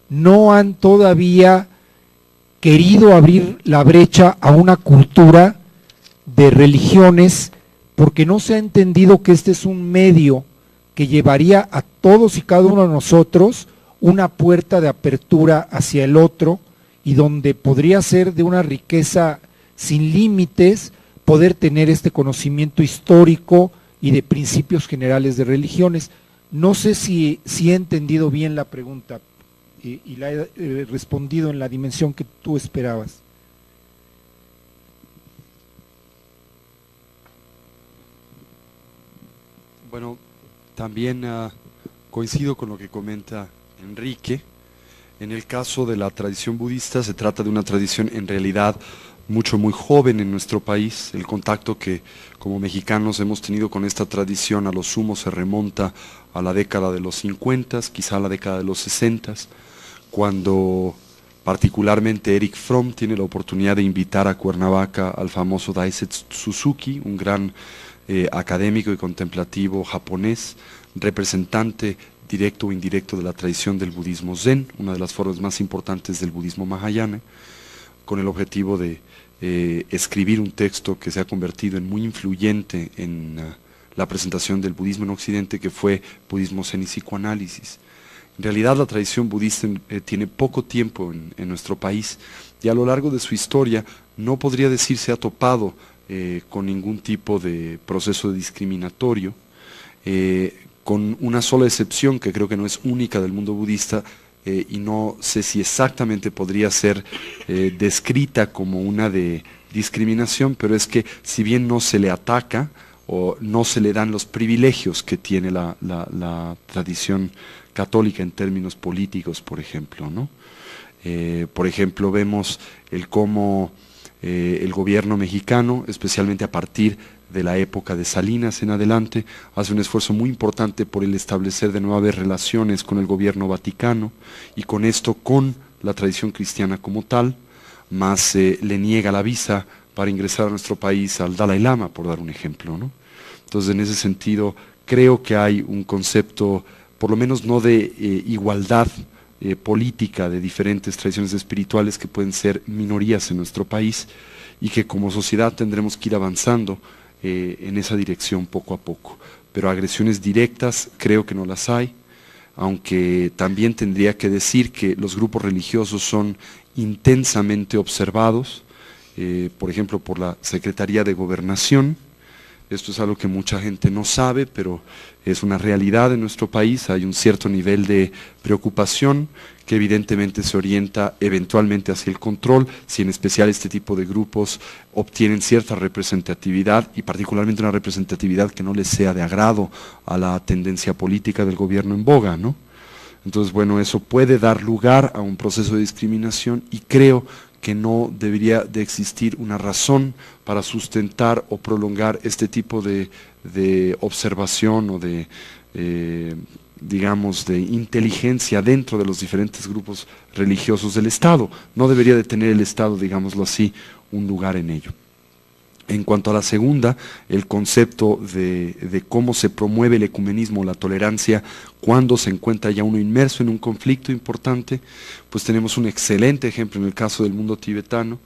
no han todavía querido abrir la brecha a una cultura de religiones, porque no se ha entendido que este es un medio que llevaría a todos y cada uno de nosotros una puerta de apertura hacia el otro, y donde podría ser de una riqueza sin límites poder tener este conocimiento histórico y de principios generales de religiones. No sé si he entendido bien la pregunta y la he respondido en la dimensión que tú esperabas. Bueno, también coincido con lo que comenta Enrique. En el caso de la tradición budista se trata de una tradición en realidad muy joven en nuestro país. El contacto que como mexicanos hemos tenido con esta tradición a lo sumo se remonta a la década de los 50, quizá a la década de los 60, cuando particularmente Eric Fromm tiene la oportunidad de invitar a Cuernavaca al famoso Daisetsu Suzuki, un gran académico y contemplativo japonés, representante directo o indirecto de la tradición del budismo Zen, una de las formas más importantes del budismo Mahayana, con el objetivo de escribir un texto que se ha convertido en muy influyente en la presentación del budismo en Occidente, que fue Budismo Zen y Psicoanálisis. En realidad la tradición budista tiene poco tiempo en nuestro país, y a lo largo de su historia no podría decirse ha topado con ningún tipo de proceso discriminatorio, con una sola excepción que creo que no es única del mundo budista, y no sé si exactamente podría ser descrita como una de discriminación, pero es que si bien no se le ataca o no se le dan los privilegios que tiene la tradición católica en términos políticos, por ejemplo, ¿no? Por ejemplo, vemos cómo el gobierno mexicano, especialmente a partir de la época de Salinas en adelante, hace un esfuerzo muy importante por el establecer de nuevo relaciones con el gobierno vaticano, y con esto con la tradición cristiana como tal, más le niega la visa para ingresar a nuestro país al Dalai Lama, por dar un ejemplo, ¿no? Entonces, en ese sentido, creo que hay un concepto, por lo menos no de igualdad política de diferentes tradiciones espirituales que pueden ser minorías en nuestro país, y que como sociedad tendremos que ir avanzando en esa dirección poco a poco. Pero agresiones directas creo que no las hay, aunque también tendría que decir que los grupos religiosos son intensamente observados, por ejemplo por la Secretaría de Gobernación. Esto es algo que mucha gente no sabe, pero es una realidad en nuestro país. Hay un cierto nivel de preocupación que evidentemente se orienta eventualmente hacia el control, si en especial este tipo de grupos obtienen cierta representatividad, y particularmente una representatividad que no les sea de agrado a la tendencia política del gobierno en boga, ¿no? Entonces, bueno, eso puede dar lugar a un proceso de discriminación, y creo que no debería de existir una razón para sustentar o prolongar este tipo de observación o de, digamos, de inteligencia dentro de los diferentes grupos religiosos del Estado. No debería de tener el Estado, digámoslo así, un lugar en ello. En cuanto a la segunda, el concepto de cómo se promueve el ecumenismo, la tolerancia, cuando se encuentra ya uno inmerso en un conflicto importante, pues tenemos un excelente ejemplo en el caso del mundo tibetano,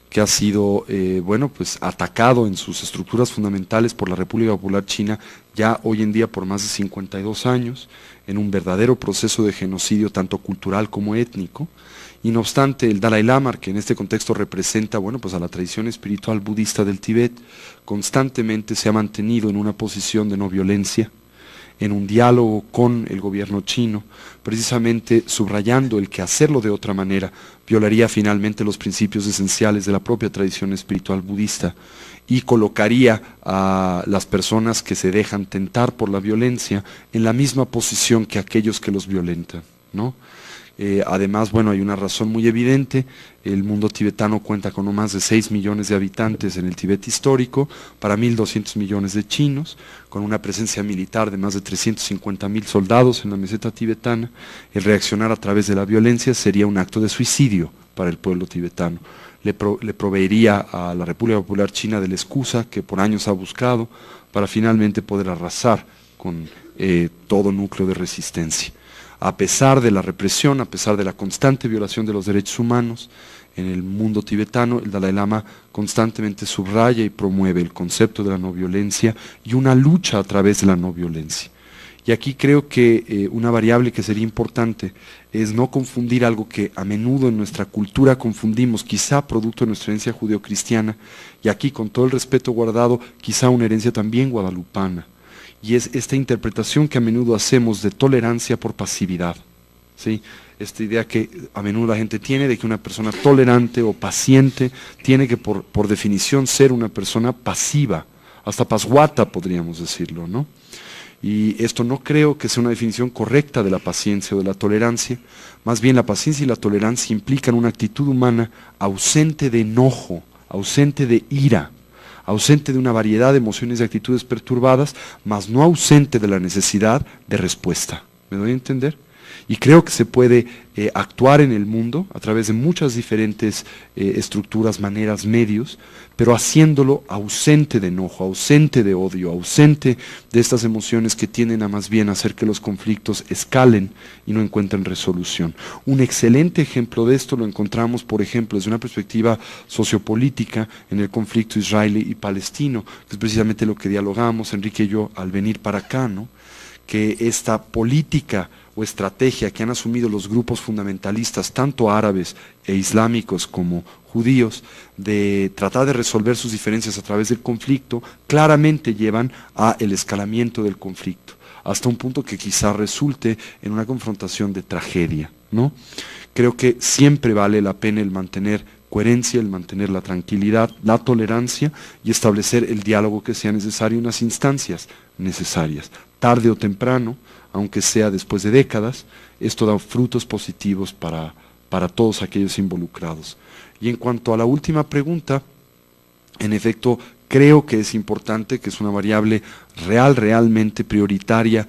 que ha sido bueno, pues atacado en sus estructuras fundamentales por la República Popular China ya hoy en día por más de 52 años, en un verdadero proceso de genocidio tanto cultural como étnico. Y no obstante, el Dalai Lama, que en este contexto representa, bueno, pues a la tradición espiritual budista del Tíbet, constantemente se ha mantenido en una posición de no violencia, en un diálogo con el gobierno chino, precisamente subrayando el que hacerlo de otra manera violaría finalmente los principios esenciales de la propia tradición espiritual budista, y colocaría a las personas que se dejan tentar por la violencia en la misma posición que aquellos que los violentan, ¿no? Además, bueno, hay una razón muy evidente: el mundo tibetano cuenta con no más de 6 millones de habitantes en el Tíbet histórico, para 1.200 millones de chinos, con una presencia militar de más de 350.000 soldados en la meseta tibetana. El reaccionar a través de la violencia sería un acto de suicidio para el pueblo tibetano. Le proveería a la República Popular China de la excusa que por años ha buscado para finalmente poder arrasar con todo núcleo de resistencia. A pesar de la represión, a pesar de la constante violación de los derechos humanos en el mundo tibetano, el Dalai Lama constantemente subraya y promueve el concepto de la no violencia y una lucha a través de la no violencia. Y aquí creo que una variable que sería importante es no confundir algo que a menudo en nuestra cultura confundimos, quizá producto de nuestra herencia judeocristiana, y aquí, con todo el respeto guardado, quizá una herencia también guadalupana. Y es esta interpretación que a menudo hacemos de tolerancia por pasividad, ¿sí? Esta idea que a menudo la gente tiene de que una persona tolerante o paciente tiene que por definición ser una persona pasiva, hasta pasguata podríamos decirlo, ¿no? Y esto no creo que sea una definición correcta de la paciencia o de la tolerancia. Más bien, la paciencia y la tolerancia implican una actitud humana ausente de enojo, ausente de ira, ausente de una variedad de emociones y actitudes perturbadas, mas no ausente de la necesidad de respuesta. ¿Me doy a entender? Y creo que se puede actuar en el mundo a través de muchas diferentes estructuras, maneras, medios, pero haciéndolo ausente de enojo, ausente de odio, ausente de estas emociones que tienden a más bien hacer que los conflictos escalen y no encuentren resolución. Un excelente ejemplo de esto lo encontramos, por ejemplo, desde una perspectiva sociopolítica en el conflicto israelí y palestino, que es precisamente lo que dialogamos Enrique y yo al venir para acá, ¿no? Que esta política o estrategia que han asumido los grupos fundamentalistas, tanto árabes e islámicos como judíos, de tratar de resolver sus diferencias a través del conflicto, claramente llevan a el escalamiento del conflicto, hasta un punto que quizá resulte en una confrontación de tragedia, ¿no? Creo que siempre vale la pena el mantener coherencia, el mantener la tranquilidad, la tolerancia y establecer el diálogo que sea necesario en las instancias necesarias. Tarde o temprano, aunque sea después de décadas, esto da frutos positivos para todos aquellos involucrados. Y en cuanto a la última pregunta, en efecto, creo que es importante, que es una variable realmente prioritaria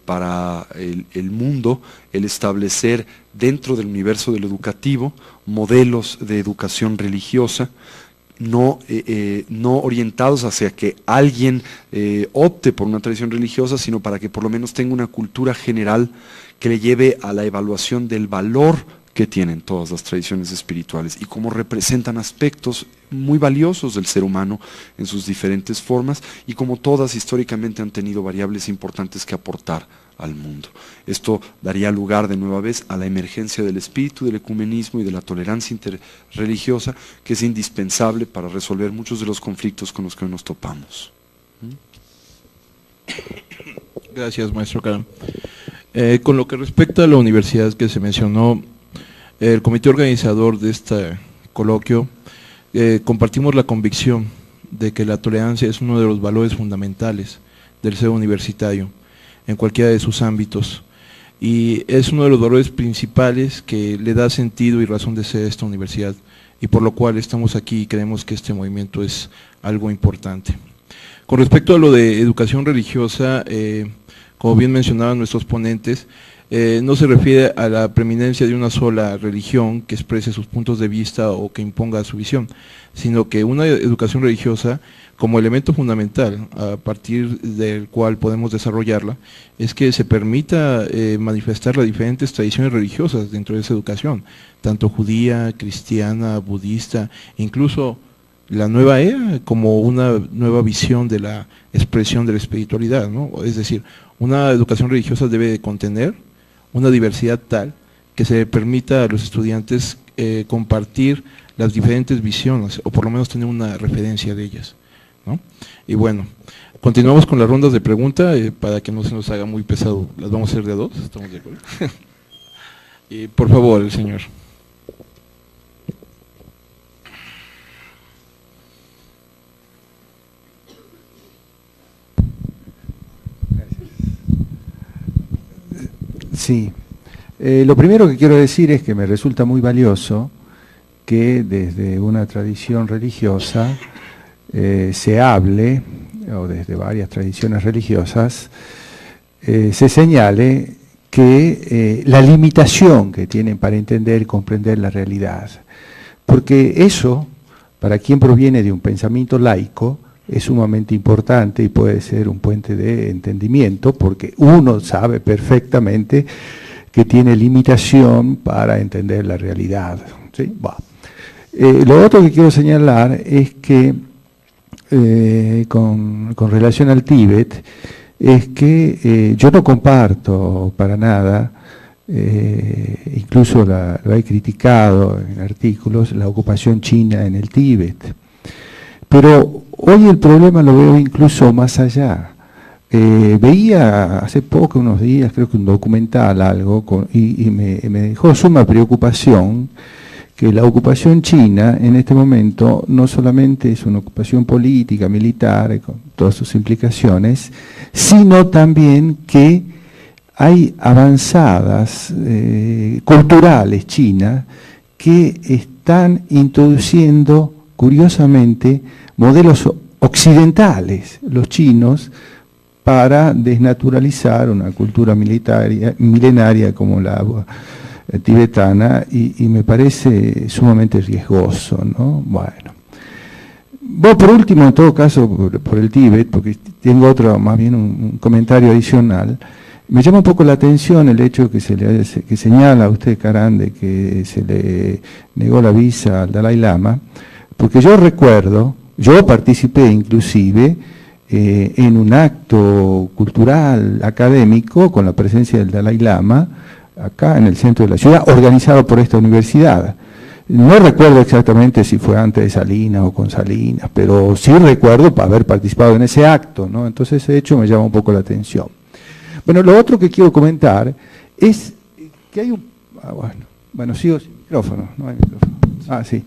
para el mundo, el establecer dentro del universo de lo educativo modelos de educación religiosa, no orientados hacia que alguien opte por una tradición religiosa, sino para que por lo menos tenga una cultura general que le lleve a la evaluación del valor que tienen todas las tradiciones espirituales y cómo representan aspectos muy valiosos del ser humano en sus diferentes formas y como todas históricamente han tenido variables importantes que aportar al mundo. Esto daría lugar de nueva vez a la emergencia del espíritu, del ecumenismo y de la tolerancia interreligiosa, que es indispensable para resolver muchos de los conflictos con los que hoy nos topamos. Gracias, maestro Karam. Con lo que respecta a la universidad que se mencionó, el comité organizador de este coloquio, compartimos la convicción de que la tolerancia es uno de los valores fundamentales del ser universitario, en cualquiera de sus ámbitos, y es uno de los valores principales que le da sentido y razón de ser a esta universidad, y por lo cual estamos aquí y creemos que este movimiento es algo importante. Con respecto a lo de educación religiosa, como bien mencionaban nuestros ponentes, no se refiere a la preeminencia de una sola religión que exprese sus puntos de vista o que imponga su visión, sino que una educación religiosa, como elemento fundamental a partir del cual podemos desarrollarla, es que se permita manifestar las diferentes tradiciones religiosas dentro de esa educación, tanto judía, cristiana, budista, incluso la nueva era como una nueva visión de la expresión de la espiritualidad, ¿no? Es decir, una educación religiosa debe de contener una diversidad tal que se permita a los estudiantes compartir las diferentes visiones, o por lo menos tener una referencia de ellas, ¿no? Y bueno, continuamos con las rondas de pregunta, para que no se nos haga muy pesado, las vamos a hacer de a dos, ¿estamos de acuerdo? Y por favor, el señor. Sí, lo primero que quiero decir es que me resulta muy valioso que desde una tradición religiosa se hable, o desde varias tradiciones religiosas, se señale que la limitación que tienen para entender y comprender la realidad, porque eso, para quien proviene de un pensamiento laico, es sumamente importante y puede ser un puente de entendimiento, porque uno sabe perfectamente que tiene limitación para entender la realidad, ¿sí? Lo otro que quiero señalar es que con relación al Tíbet, es que yo no comparto para nada, incluso lo he criticado en artículos, la ocupación china en el Tíbet. Pero hoy el problema lo veo incluso más allá. Veía hace poco, unos días, creo que un documental y me dejó suma preocupación que la ocupación china en este momento no solamente es una ocupación política, militar, con todas sus implicaciones, sino también que hay avanzadas culturales chinas que están introduciendo, curiosamente, modelos occidentales, los chinos, para desnaturalizar una cultura milenaria como la tibetana, y me parece sumamente riesgoso, ¿no? Bueno. Por último, en todo caso, por el Tíbet, porque tengo otro, más bien un comentario adicional, me llama un poco la atención el hecho que señala usted, Karan, de que se le negó la visa al Dalai Lama, porque yo recuerdo, yo participé inclusive en un acto cultural, académico, con la presencia del Dalai Lama, acá en el centro de la ciudad, organizado por esta universidad. No recuerdo exactamente si fue antes de Salinas o con Salinas, pero sí recuerdo haber participado en ese acto, ¿no? Entonces ese hecho me llama un poco la atención. Bueno, lo otro que quiero comentar es que hay un... bueno, sigo sin micrófono, no hay micrófono. Sí.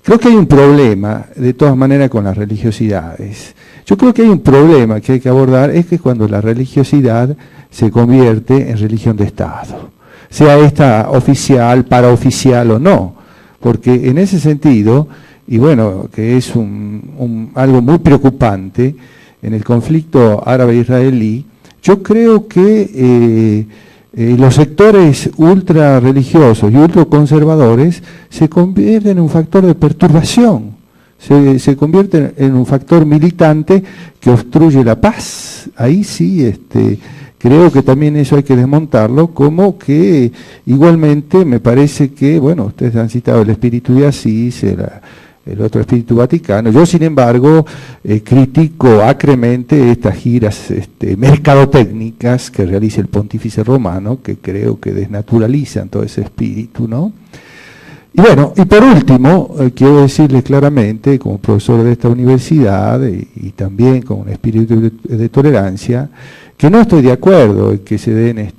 Creo que hay un problema, de todas maneras, con las religiosidades. Yo creo que hay un problema que hay que abordar, es que cuando la religiosidad se convierte en religión de Estado, sea esta oficial, paraoficial o no, porque en ese sentido, y bueno, que es algo muy preocupante en el conflicto árabe-israelí, yo creo que los sectores ultra religiosos y ultra conservadores se convierten en un factor de perturbación, se convierten en un factor militante que obstruye la paz. Ahí sí, creo que también eso hay que desmontarlo, como que igualmente me parece que, bueno, ustedes han citado el espíritu de Asís, el otro espíritu vaticano. Yo, sin embargo, critico acremente estas giras mercadotécnicas que realiza el pontífice romano, que creo que desnaturalizan todo ese espíritu, ¿no? Y bueno, y por último, quiero decirles claramente, como profesor de esta universidad y también con un espíritu de tolerancia, que no estoy de acuerdo en que se den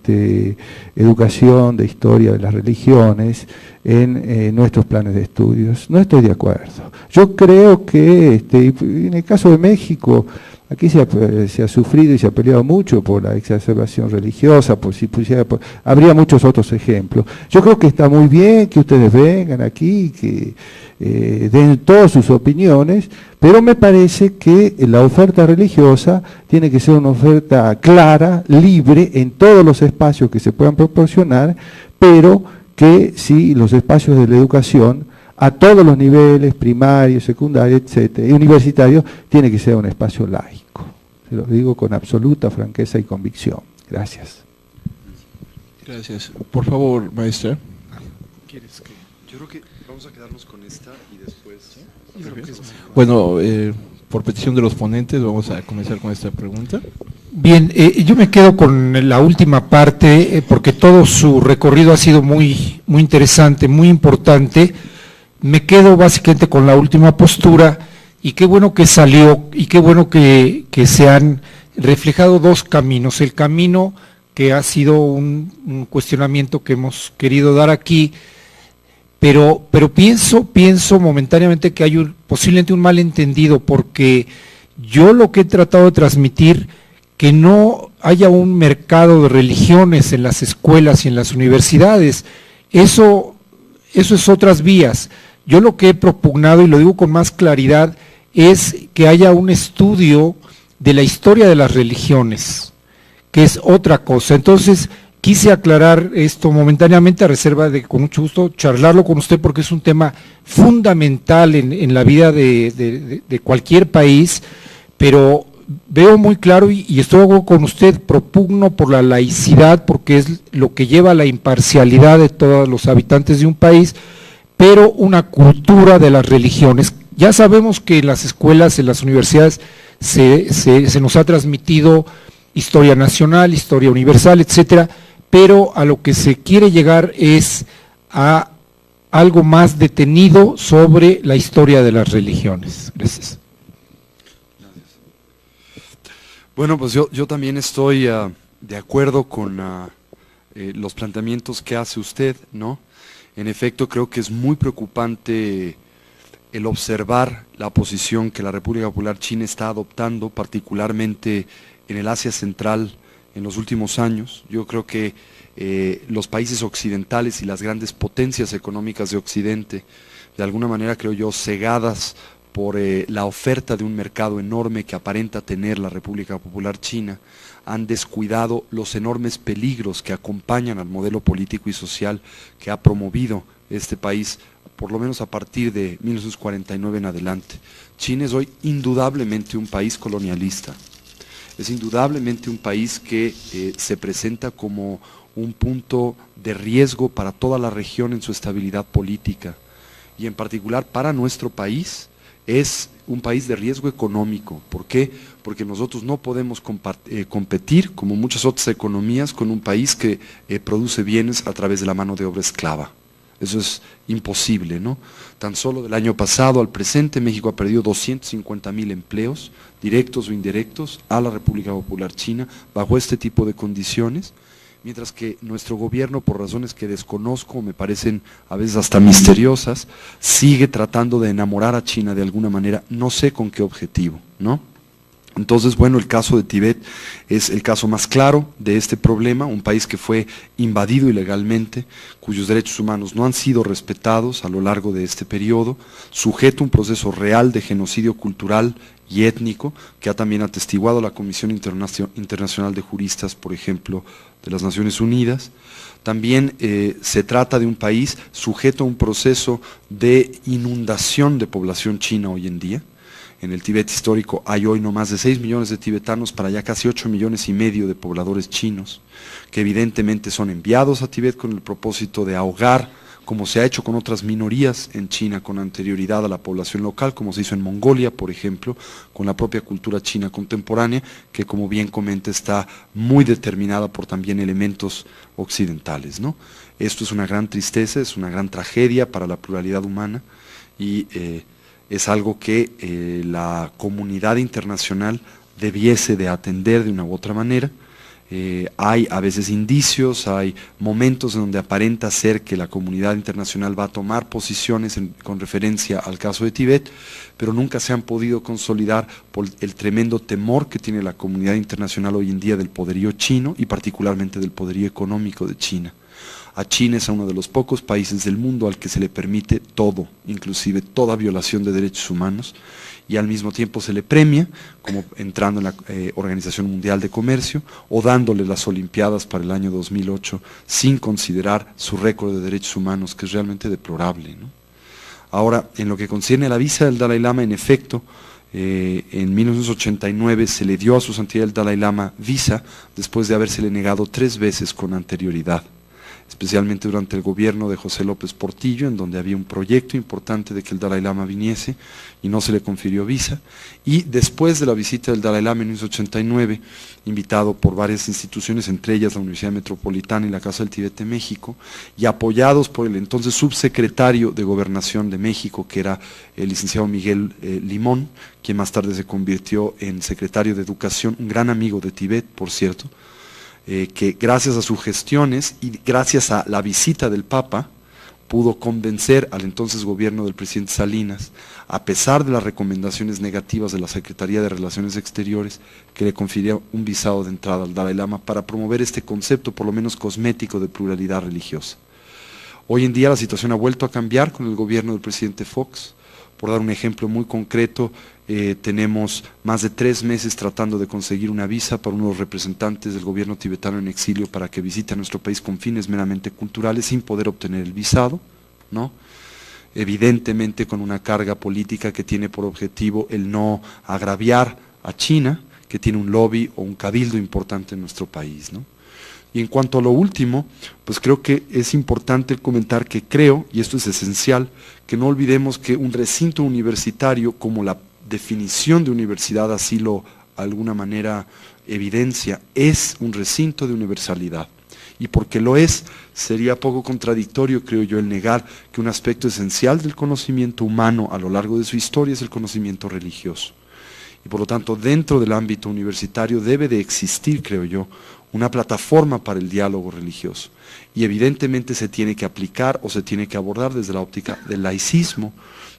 educación de historia de las religiones en nuestros planes de estudios. No estoy de acuerdo. Yo creo que en el caso de México, aquí se ha sufrido y se ha peleado mucho por la exacerbación religiosa, habría muchos otros ejemplos. Yo creo que está muy bien que ustedes vengan aquí, que den todas sus opiniones, pero me parece que la oferta religiosa tiene que ser una oferta clara, libre, en todos los espacios que se puedan proporcionar, pero que sí, los espacios de la educación, a todos los niveles, primario, secundario, etcétera, y universitario, tiene que ser un espacio laico. Se lo digo con absoluta franqueza y convicción. Gracias. Gracias. Por favor, maestra. ¿Quieres que? Yo creo que vamos a quedarnos con esta y después... Bueno, por petición de los ponentes, vamos a comenzar con esta pregunta. Bien, yo me quedo con la última parte, porque todo su recorrido ha sido muy interesante, muy importante. Me quedo básicamente con la última postura, y qué bueno que salió, y qué bueno que se han reflejado dos caminos. El camino que ha sido un cuestionamiento que hemos querido dar aquí, pero pienso momentáneamente que hay posiblemente un malentendido, porque yo lo que he tratado de transmitir, que no haya un mercado de religiones en las escuelas y en las universidades, eso es otras vías. Yo lo que he propugnado, y lo digo con más claridad, es que haya un estudio de la historia de las religiones, que es otra cosa. Entonces, quise aclarar esto momentáneamente, a reserva de, con mucho gusto, charlarlo con usted, porque es un tema fundamental en la vida de cualquier país, pero veo muy claro, y estoy con usted, propugno por la laicidad, porque es lo que lleva a la imparcialidad de todos los habitantes de un país, pero una cultura de las religiones. Ya sabemos que en las escuelas, en las universidades, se nos ha transmitido historia nacional, historia universal, etcétera, pero a lo que se quiere llegar es a algo más detenido sobre la historia de las religiones. Gracias. Bueno, pues yo también estoy de acuerdo con los planteamientos que hace usted, ¿no? En efecto, creo que es muy preocupante el observar la posición que la República Popular China está adoptando, particularmente en el Asia Central en los últimos años. Yo creo que los países occidentales y las grandes potencias económicas de Occidente, de alguna manera creo yo, cegadas por la oferta de un mercado enorme que aparenta tener la República Popular China, han descuidado los enormes peligros que acompañan al modelo político y social que ha promovido este país, por lo menos a partir de 1949 en adelante. China es hoy indudablemente un país colonialista, es indudablemente un país que se presenta como un punto de riesgo para toda la región en su estabilidad política, y en particular para nuestro país es un país de riesgo económico. ¿Por qué? Porque nosotros no podemos competir, como muchas otras economías, con un país que produce bienes a través de la mano de obra esclava. Eso es imposible, ¿no? Tan solo del año pasado al presente, México ha perdido 250.000 empleos, directos o indirectos, a la República Popular China, bajo este tipo de condiciones, mientras que nuestro gobierno, por razones que desconozco, me parecen a veces hasta misteriosas, sigue tratando de enamorar a China de alguna manera, no sé con qué objetivo, ¿no? Entonces, bueno, el caso de Tibet es el caso más claro de este problema, un país que fue invadido ilegalmente, cuyos derechos humanos no han sido respetados a lo largo de este periodo, sujeto a un proceso real de genocidio cultural y étnico, que ha también atestiguado la Comisión Internacional de Juristas, por ejemplo, de las Naciones Unidas. También se trata de un país sujeto a un proceso de inundación de población china hoy en día. En el Tíbet histórico hay hoy no más de 6 millones de tibetanos para ya casi 8,5 millones de pobladores chinos, que evidentemente son enviados a Tíbet con el propósito de ahogar, como se ha hecho con otras minorías en China con anterioridad a la población local, como se hizo en Mongolia, por ejemplo, con la propia cultura china contemporánea, que como bien comenta está muy determinada por también elementos occidentales, ¿no? Esto es una gran tristeza, es una gran tragedia para la pluralidad humana, y es algo que la comunidad internacional debiese de atender de una u otra manera. Hay a veces indicios, hay momentos en donde aparenta ser que la comunidad internacional va a tomar posiciones con referencia al caso de Tibet, pero nunca se han podido consolidar por el tremendo temor que tiene la comunidad internacional hoy en día del poderío chino y particularmente del poderío económico de China. A China es uno de los pocos países del mundo al que se le permite todo, inclusive toda violación de derechos humanos, y al mismo tiempo se le premia, como entrando en la Organización Mundial de Comercio, o dándole las Olimpiadas para el año 2008, sin considerar su récord de derechos humanos, que es realmente deplorable, ¿no? Ahora, en lo que concierne a la visa del Dalai Lama, en efecto, en 1989 se le dio a su santidad el Dalai Lama visa, después de habérsele negado 3 veces con anterioridad, especialmente durante el gobierno de José López Portillo, en donde había un proyecto importante de que el Dalai Lama viniese y no se le confirió visa, y después de la visita del Dalai Lama en 1989, invitado por varias instituciones, entre ellas la Universidad Metropolitana y la Casa del Tíbet de México, y apoyados por el entonces subsecretario de Gobernación de México, que era el licenciado Miguel Limón, quien más tarde se convirtió en secretario de Educación, un gran amigo de Tibet, por cierto, que gracias a sus gestiones y gracias a la visita del Papa pudo convencer al entonces gobierno del presidente Salinas, a pesar de las recomendaciones negativas de la Secretaría de Relaciones Exteriores, que le confiriera un visado de entrada al Dalai Lama para promover este concepto, por lo menos cosmético, de pluralidad religiosa. Hoy en día la situación ha vuelto a cambiar con el gobierno del presidente Fox. Por dar un ejemplo muy concreto, tenemos más de 3 meses tratando de conseguir una visa para uno de los representantes del gobierno tibetano en exilio para que visite a nuestro país con fines meramente culturales sin poder obtener el visado, ¿no? Evidentemente con una carga política que tiene por objetivo el no agraviar a China, que tiene un lobby o un cabildo importante en nuestro país, ¿no? Y en cuanto a lo último, pues creo que es importante comentar que creo, y esto es esencial, que no olvidemos que un recinto universitario, como la definición de universidad así lo de alguna manera evidencia, es un recinto de universalidad. Y porque lo es, sería poco contradictorio, creo yo, el negar que un aspecto esencial del conocimiento humano a lo largo de su historia es el conocimiento religioso. Y por lo tanto, dentro del ámbito universitario debe de existir, creo yo, una plataforma para el diálogo religioso. Y evidentemente se tiene que aplicar o se tiene que abordar desde la óptica del laicismo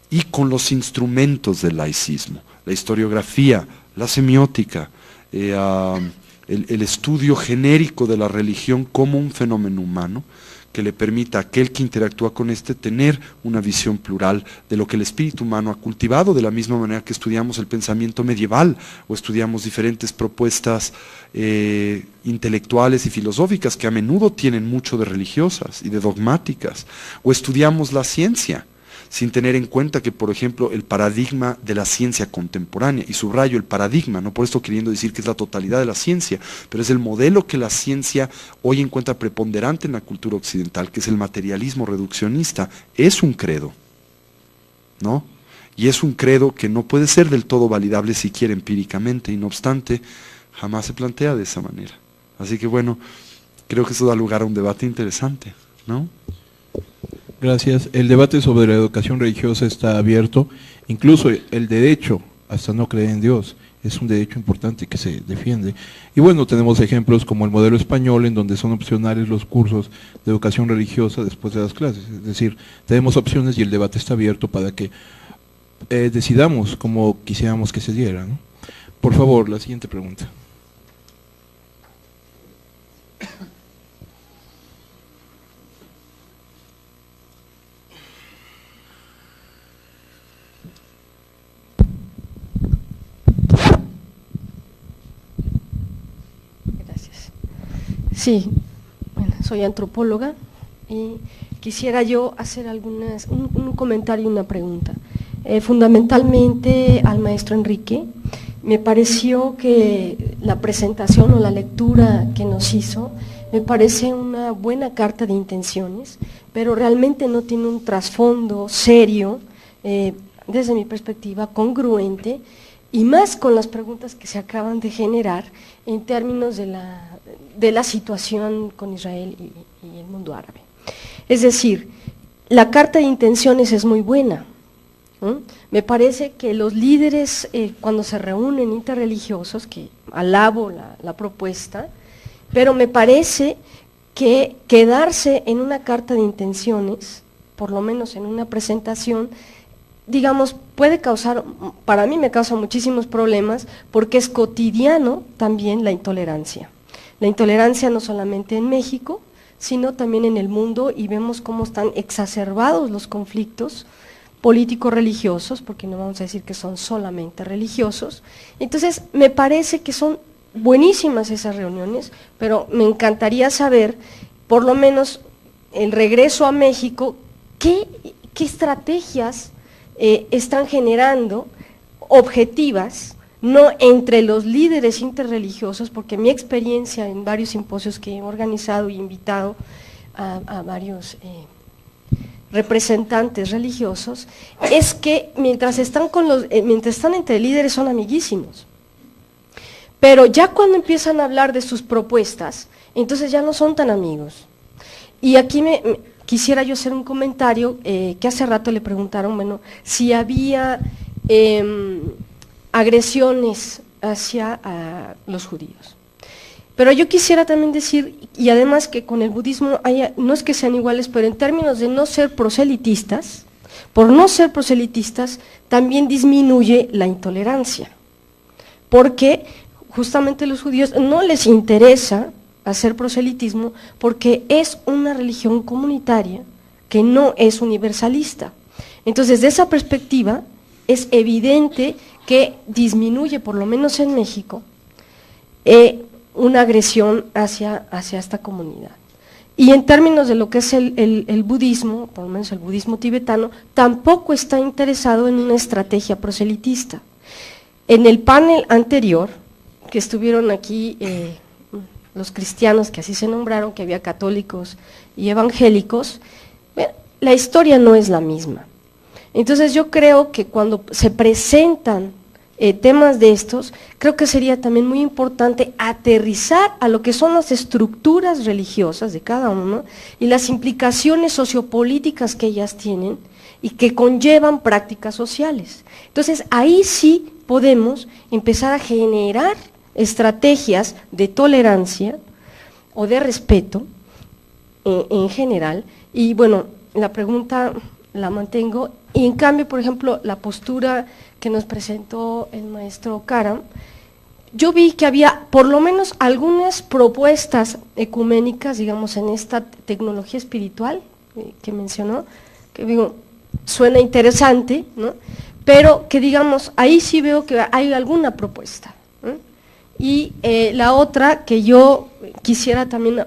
y con los instrumentos del laicismo, la historiografía, la semiótica, el estudio genérico de la religión como un fenómeno humano que le permita a aquel que interactúa con este tener una visión plural de lo que el espíritu humano ha cultivado, de la misma manera que estudiamos el pensamiento medieval o estudiamos diferentes propuestas intelectuales y filosóficas que a menudo tienen mucho de religiosas y de dogmáticas, o estudiamos la ciencia, sin tener en cuenta que, por ejemplo, el paradigma de la ciencia contemporánea, y subrayo el paradigma, no por esto queriendo decir que es la totalidad de la ciencia, pero es el modelo que la ciencia hoy encuentra preponderante en la cultura occidental, que es el materialismo reduccionista, es un credo, ¿no? Y es un credo que no puede ser del todo validable siquiera empíricamente, y no obstante, jamás se plantea de esa manera. Así que bueno, creo que eso da lugar a un debate interesante, ¿no? Gracias. El debate sobre la educación religiosa está abierto. Incluso el derecho hasta no creer en Dios es un derecho importante que se defiende. Y bueno, tenemos ejemplos como el modelo español, en donde son opcionales los cursos de educación religiosa después de las clases. Es decir, tenemos opciones y el debate está abierto para que decidamos como quisiéramos que se diera, ¿no? Por favor, la siguiente pregunta. Sí, bueno, soy antropóloga y quisiera yo hacer un comentario y una pregunta. Fundamentalmente al maestro Enrique, me pareció que la presentación o la lectura que nos hizo, me parece una buena carta de intenciones, pero realmente no tiene un trasfondo serio, desde mi perspectiva, congruente, y más con las preguntas que se acaban de generar en términos de la situación con Israel y el mundo árabe. Es decir, la carta de intenciones es muy buena. Me parece que los líderes cuando se reúnen interreligiosos, que alabo la propuesta, pero me parece que quedarse en una carta de intenciones, por lo menos en una presentación, digamos, puede causar, para mí me causa muchísimos problemas, porque es cotidiano también la intolerancia. La intolerancia no solamente en México, sino también en el mundo, y vemos cómo están exacerbados los conflictos político-religiosos, porque no vamos a decir que son solamente religiosos. Entonces, me parece que son buenísimas esas reuniones, pero me encantaría saber, por lo menos, el regreso a México, qué estrategias están generando objetivas, no entre los líderes interreligiosos, porque mi experiencia en varios simposios que he organizado y invitado a varios representantes religiosos, es que mientras están entre líderes son amiguísimos, pero ya cuando empiezan a hablar de sus propuestas, entonces ya no son tan amigos. Y aquí quisiera yo hacer un comentario, que hace rato le preguntaron, bueno, si había agresiones hacia los judíos. Pero yo quisiera también decir, y además que con el budismo no es que sean iguales, pero en términos de no ser proselitistas, por no ser proselitistas también disminuye la intolerancia, porque justamente a los judíos no les interesa hacer proselitismo porque es una religión comunitaria que no es universalista. Entonces, desde esa perspectiva, es evidente que disminuye, por lo menos en México, una agresión hacia esta comunidad. Y en términos de lo que es el budismo, por lo menos el budismo tibetano, tampoco está interesado en una estrategia proselitista. En el panel anterior, que estuvieron aquí los cristianos, que así se nombraron, que había católicos y evangélicos, la historia no es la misma. Entonces yo creo que cuando se presentan temas de estos, creo que sería también muy importante aterrizar a lo que son las estructuras religiosas de cada uno y las implicaciones sociopolíticas que ellas tienen y que conllevan prácticas sociales. Entonces ahí sí podemos empezar a generar estrategias de tolerancia o de respeto en general. Y bueno, la pregunta la mantengo, y en cambio, por ejemplo, la postura que nos presentó el maestro Karam, yo vi que había por lo menos algunas propuestas ecuménicas, digamos, en esta tecnología espiritual que mencionó, que digo, suena interesante, ¿no? Pero que digamos, ahí sí veo que hay alguna propuesta, ¿no? Y la otra que yo quisiera también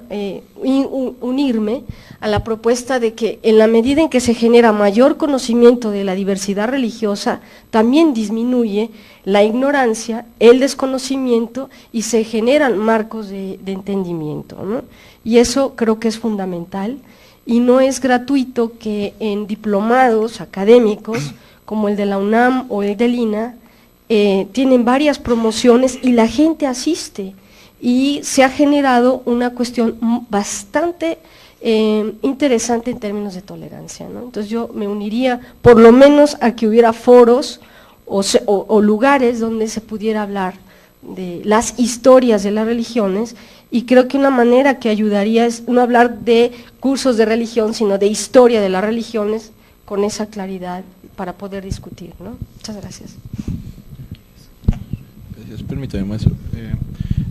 unirme a la propuesta de que en la medida en que se genera mayor conocimiento de la diversidad religiosa, también disminuye la ignorancia, el desconocimiento y se generan marcos de entendimiento, ¿no? Y eso creo que es fundamental y no es gratuito que en diplomados académicos como el de la UNAM o el del INA tienen varias promociones y la gente asiste y se ha generado una cuestión bastante interesante en términos de tolerancia, ¿no? Entonces yo me uniría por lo menos a que hubiera foros o lugares donde se pudiera hablar de las historias de las religiones, y creo que una manera que ayudaría es no hablar de cursos de religión, sino de historia de las religiones con esa claridad para poder discutir, ¿no? Muchas gracias. Gracias, permítame, maestro.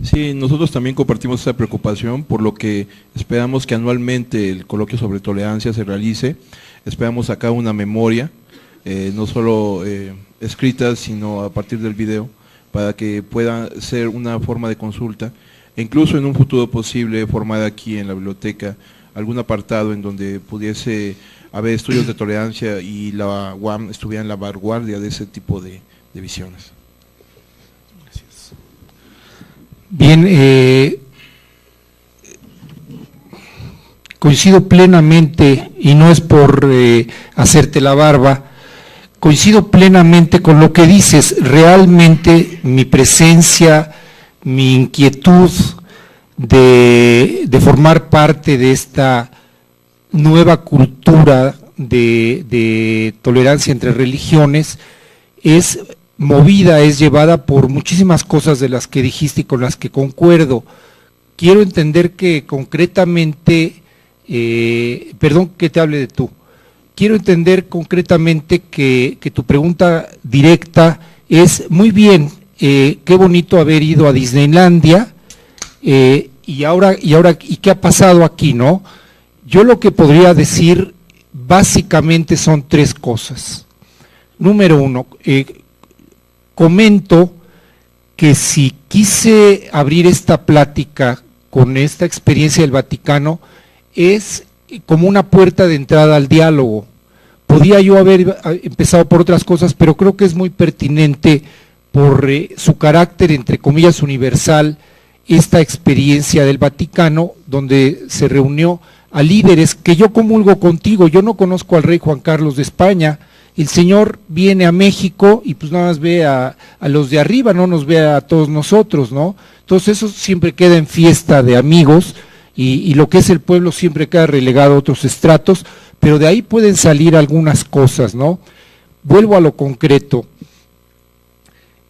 Sí, nosotros también compartimos esa preocupación, por lo que esperamos que anualmente el coloquio sobre tolerancia se realice. Esperamos acá una memoria, no solo escrita, sino a partir del video, para que pueda ser una forma de consulta, e incluso en un futuro posible formar aquí en la biblioteca algún apartado en donde pudiese haber estudios de tolerancia y la UAM estuviera en la vanguardia de ese tipo de visiones. Gracias. Bien, coincido plenamente, y no es por hacerte la barba, coincido plenamente con lo que dices. Realmente mi presencia, mi inquietud de formar parte de esta nueva cultura de tolerancia entre religiones es movida, es llevada por muchísimas cosas de las que dijiste y con las que concuerdo. Quiero entender que concretamente, perdón que te hable de tú, quiero entender concretamente que tu pregunta directa es, muy bien, qué bonito haber ido a Disneylandia, y ahora qué ha pasado aquí, ¿no? Yo lo que podría decir básicamente son tres cosas. Número uno, comento que si quise abrir esta plática con esta experiencia del Vaticano, es como una puerta de entrada al diálogo. Podía yo haber empezado por otras cosas, pero creo que es muy pertinente por su carácter, entre comillas, universal, esta experiencia del Vaticano, donde se reunió a líderes que yo comulgo contigo. Yo no conozco al rey Juan Carlos de España, el señor viene a México y pues nada más ve a los de arriba, no nos ve a todos nosotros, ¿no? Entonces eso siempre queda en fiesta de amigos, y lo que es el pueblo siempre queda relegado a otros estratos, pero de ahí pueden salir algunas cosas, ¿no? Vuelvo a lo concreto.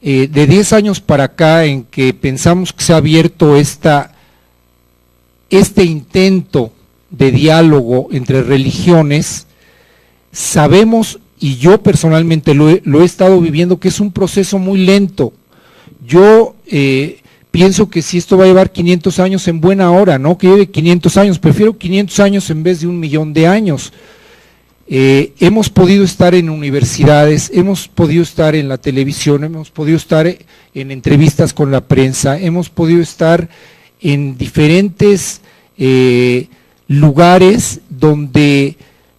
De 10 años para acá, en que pensamos que se ha abierto este intento de diálogo entre religiones, sabemos, y yo personalmente lo he estado viviendo, que es un proceso muy lento. Yo pienso que si esto va a llevar 500 años, en buena hora, no que lleve 500 años, prefiero 500 años en vez de 1.000.000 de años. Hemos podido estar en universidades, hemos podido estar en la televisión, hemos podido estar en entrevistas con la prensa, hemos podido estar en diferentes lugares donde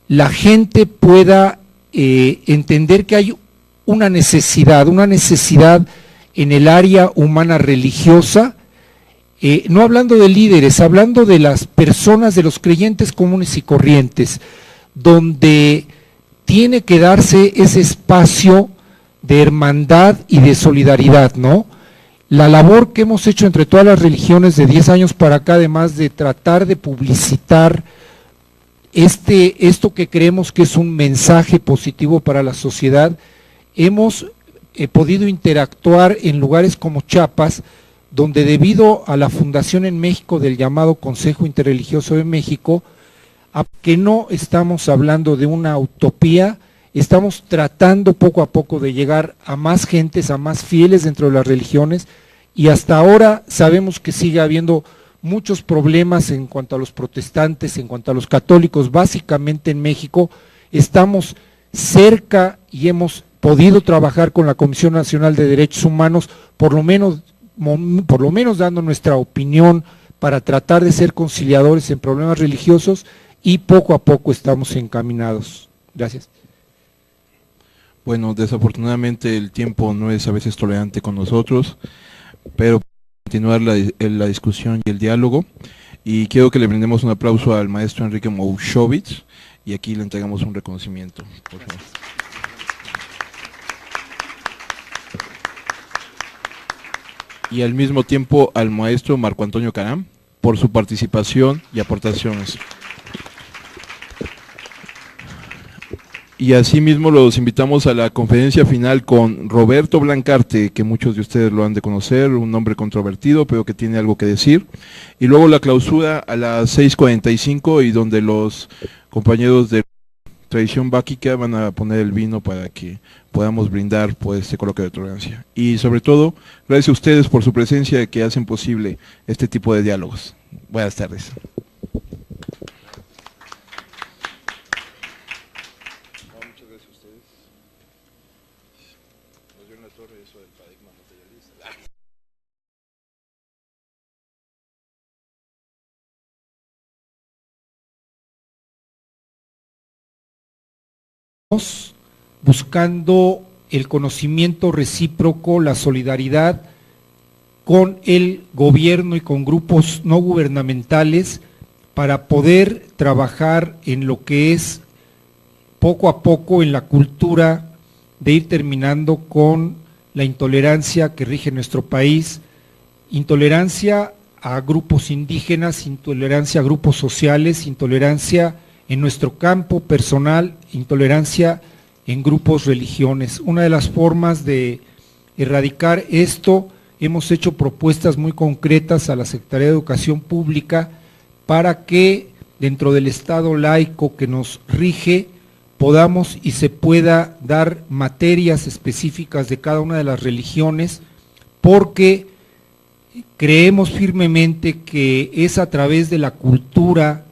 la gente pueda entender que hay una necesidad en el área humana religiosa, no hablando de líderes, hablando de las personas, de los creyentes comunes y corrientes, donde tiene que darse ese espacio de hermandad y de solidaridad, ¿no? La labor que hemos hecho entre todas las religiones de 10 años para acá, además de tratar de publicitar esto que creemos que es un mensaje positivo para la sociedad, hemos podido interactuar en lugares como Chiapas, donde debido a la fundación en México del llamado Consejo Interreligioso de México, a que no estamos hablando de una utopía, estamos tratando poco a poco de llegar a más gentes, a más fieles dentro de las religiones, y hasta ahora sabemos que sigue habiendo muchos problemas en cuanto a los protestantes, en cuanto a los católicos, básicamente en México. Estamos cerca y hemos podido trabajar con la Comisión Nacional de Derechos Humanos, por lo menos dando nuestra opinión para tratar de ser conciliadores en problemas religiosos, y poco a poco estamos encaminados. Gracias. Bueno, desafortunadamente el tiempo no es a veces tolerante con nosotros, pero continuar la discusión y el diálogo, y quiero que le brindemos un aplauso al maestro Enrique Moushowitz, y aquí le entregamos un reconocimiento, por favor. Y al mismo tiempo al maestro Marco Antonio Caram por su participación y aportaciones. Y asimismo los invitamos a la conferencia final con Roberto Blancarte, que muchos de ustedes lo han de conocer, un hombre controvertido, pero que tiene algo que decir. Y luego la clausura a las 6:45, y donde los compañeros de Tradición Báquica van a poner el vino para que podamos brindar por este coloquio de tolerancia. Y sobre todo, gracias a ustedes por su presencia, que hacen posible este tipo de diálogos. Buenas tardes. Buscando el conocimiento recíproco, la solidaridad con el gobierno y con grupos no gubernamentales para poder trabajar en lo que es poco a poco en la cultura de ir terminando con la intolerancia que rige nuestro país, intolerancia a grupos indígenas, intolerancia a grupos sociales, intolerancia en nuestro campo personal, intolerancia en grupos, religiones. Una de las formas de erradicar esto, hemos hecho propuestas muy concretas a la Secretaría de Educación Pública para que dentro del Estado laico que nos rige podamos y se pueda dar materias específicas de cada una de las religiones, porque creemos firmemente que es a través de la cultura,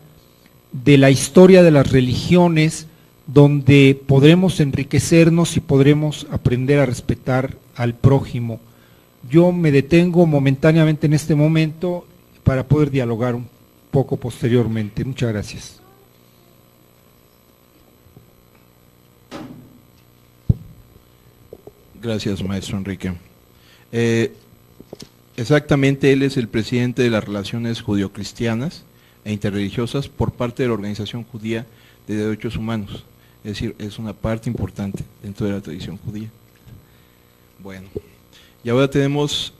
de la historia de las religiones, donde podremos enriquecernos y podremos aprender a respetar al prójimo. Yo me detengo momentáneamente en este momento para poder dialogar un poco posteriormente. Muchas gracias. Gracias, maestro Enrique. Exactamente, él es el presidente de las relaciones judio-cristianas e interreligiosas por parte de la Organización Judía de Derechos Humanos. Es decir, es una parte importante dentro de la tradición judía. Bueno, y ahora tenemos,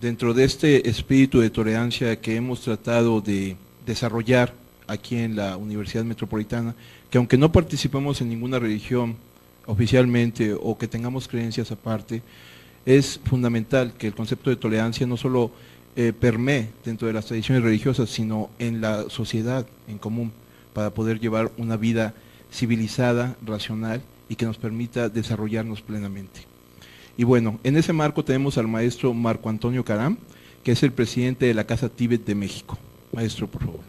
dentro de este espíritu de tolerancia que hemos tratado de desarrollar aquí en la Universidad Metropolitana, que aunque no participemos en ninguna religión oficialmente o que tengamos creencias aparte, es fundamental que el concepto de tolerancia no solo permee dentro de las tradiciones religiosas, sino en la sociedad en común, para poder llevar una vida civilizada, racional y que nos permita desarrollarnos plenamente. Y bueno, en ese marco tenemos al maestro Marco Antonio Caram, que es el presidente de la Casa Tíbet de México. Maestro, por favor.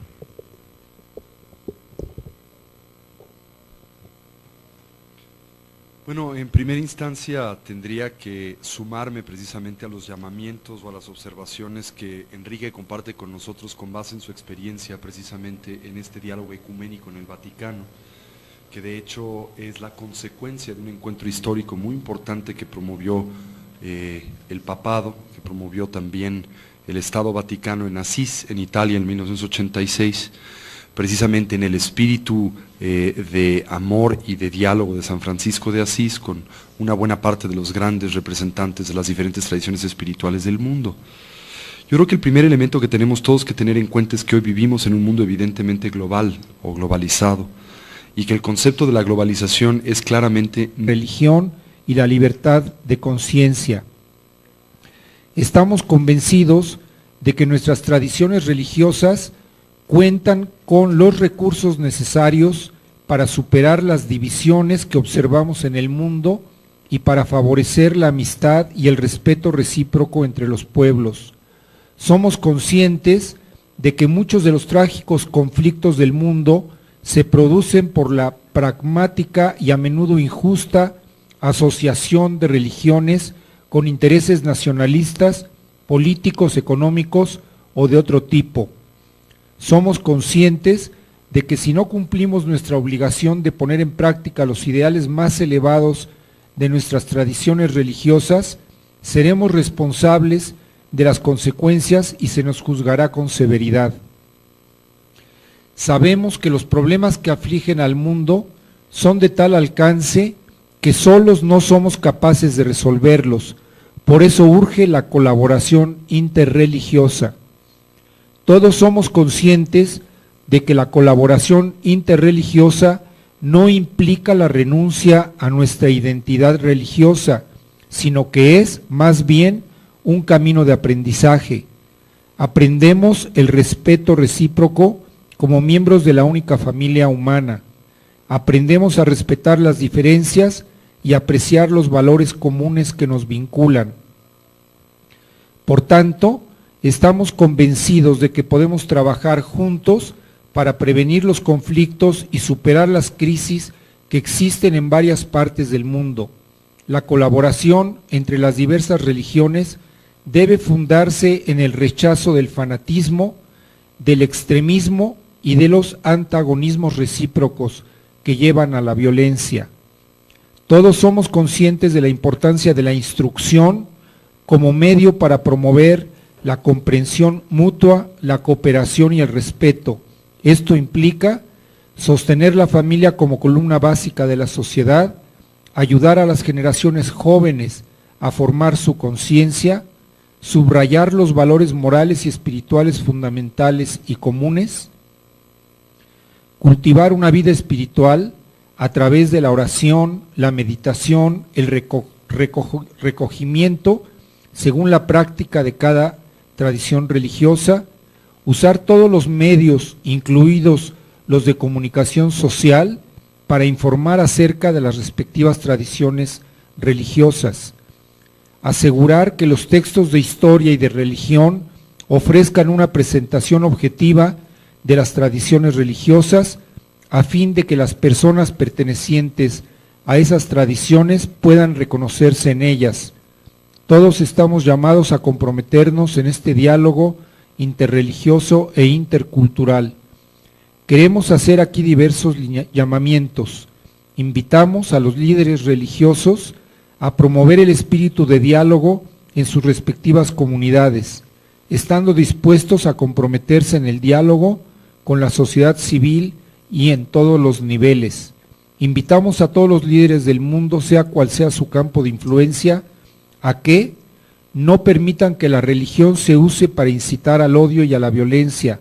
Bueno, en primera instancia tendría que sumarme precisamente a los llamamientos o a las observaciones que Enrique comparte con nosotros con base en su experiencia precisamente en este diálogo ecuménico en el Vaticano, que de hecho es la consecuencia de un encuentro histórico muy importante que promovió el papado, que promovió también el Estado Vaticano en Asís, en Italia, en 1986, precisamente en el espíritu de amor y de diálogo de San Francisco de Asís con una buena parte de los grandes representantes de las diferentes tradiciones espirituales del mundo. Yo creo que el primer elemento que tenemos todos que tener en cuenta es que hoy vivimos en un mundo evidentemente global o globalizado, y que el concepto de la globalización es claramente religión y la libertad de conciencia. Estamos convencidos de que nuestras tradiciones religiosas cuentan con los recursos necesarios para superar las divisiones que observamos en el mundo y para favorecer la amistad y el respeto recíproco entre los pueblos. Somos conscientes de que muchos de los trágicos conflictos del mundo se producen por la pragmática y a menudo injusta asociación de religiones con intereses nacionalistas, políticos, económicos o de otro tipo. Somos conscientes de que si no cumplimos nuestra obligación de poner en práctica los ideales más elevados de nuestras tradiciones religiosas, seremos responsables de las consecuencias y se nos juzgará con severidad. Sabemos que los problemas que afligen al mundo son de tal alcance que solos no somos capaces de resolverlos. Por eso urge la colaboración interreligiosa. Todos somos conscientes de que la colaboración interreligiosa no implica la renuncia a nuestra identidad religiosa, sino que es más bien un camino de aprendizaje. Aprendemos el respeto recíproco como miembros de la única familia humana. Aprendemos a respetar las diferencias y apreciar los valores comunes que nos vinculan. Por tanto, estamos convencidos de que podemos trabajar juntos para prevenir los conflictos y superar las crisis que existen en varias partes del mundo. La colaboración entre las diversas religiones debe fundarse en el rechazo del fanatismo, del extremismo y de los antagonismos recíprocos que llevan a la violencia. Todos somos conscientes de la importancia de la instrucción como medio para promover la comprensión mutua, la cooperación y el respeto. Esto implica sostener la familia como columna básica de la sociedad, ayudar a las generaciones jóvenes a formar su conciencia, subrayar los valores morales y espirituales fundamentales y comunes, cultivar una vida espiritual a través de la oración, la meditación, el recogimiento según la práctica de cada tradición religiosa, usar todos los medios, incluidos los de comunicación social, para informar acerca de las respectivas tradiciones religiosas, asegurar que los textos de historia y de religión ofrezcan una presentación objetiva de las tradiciones religiosas, a fin de que las personas pertenecientes a esas tradiciones puedan reconocerse en ellas. Todos estamos llamados a comprometernos en este diálogo interreligioso e intercultural. Queremos hacer aquí diversos llamamientos. Invitamos a los líderes religiosos a promover el espíritu de diálogo en sus respectivas comunidades, estando dispuestos a comprometerse en el diálogo con la sociedad civil y en todos los niveles. Invitamos a todos los líderes del mundo, sea cual sea su campo de influencia, a que no permitan que la religión se use para incitar al odio y a la violencia,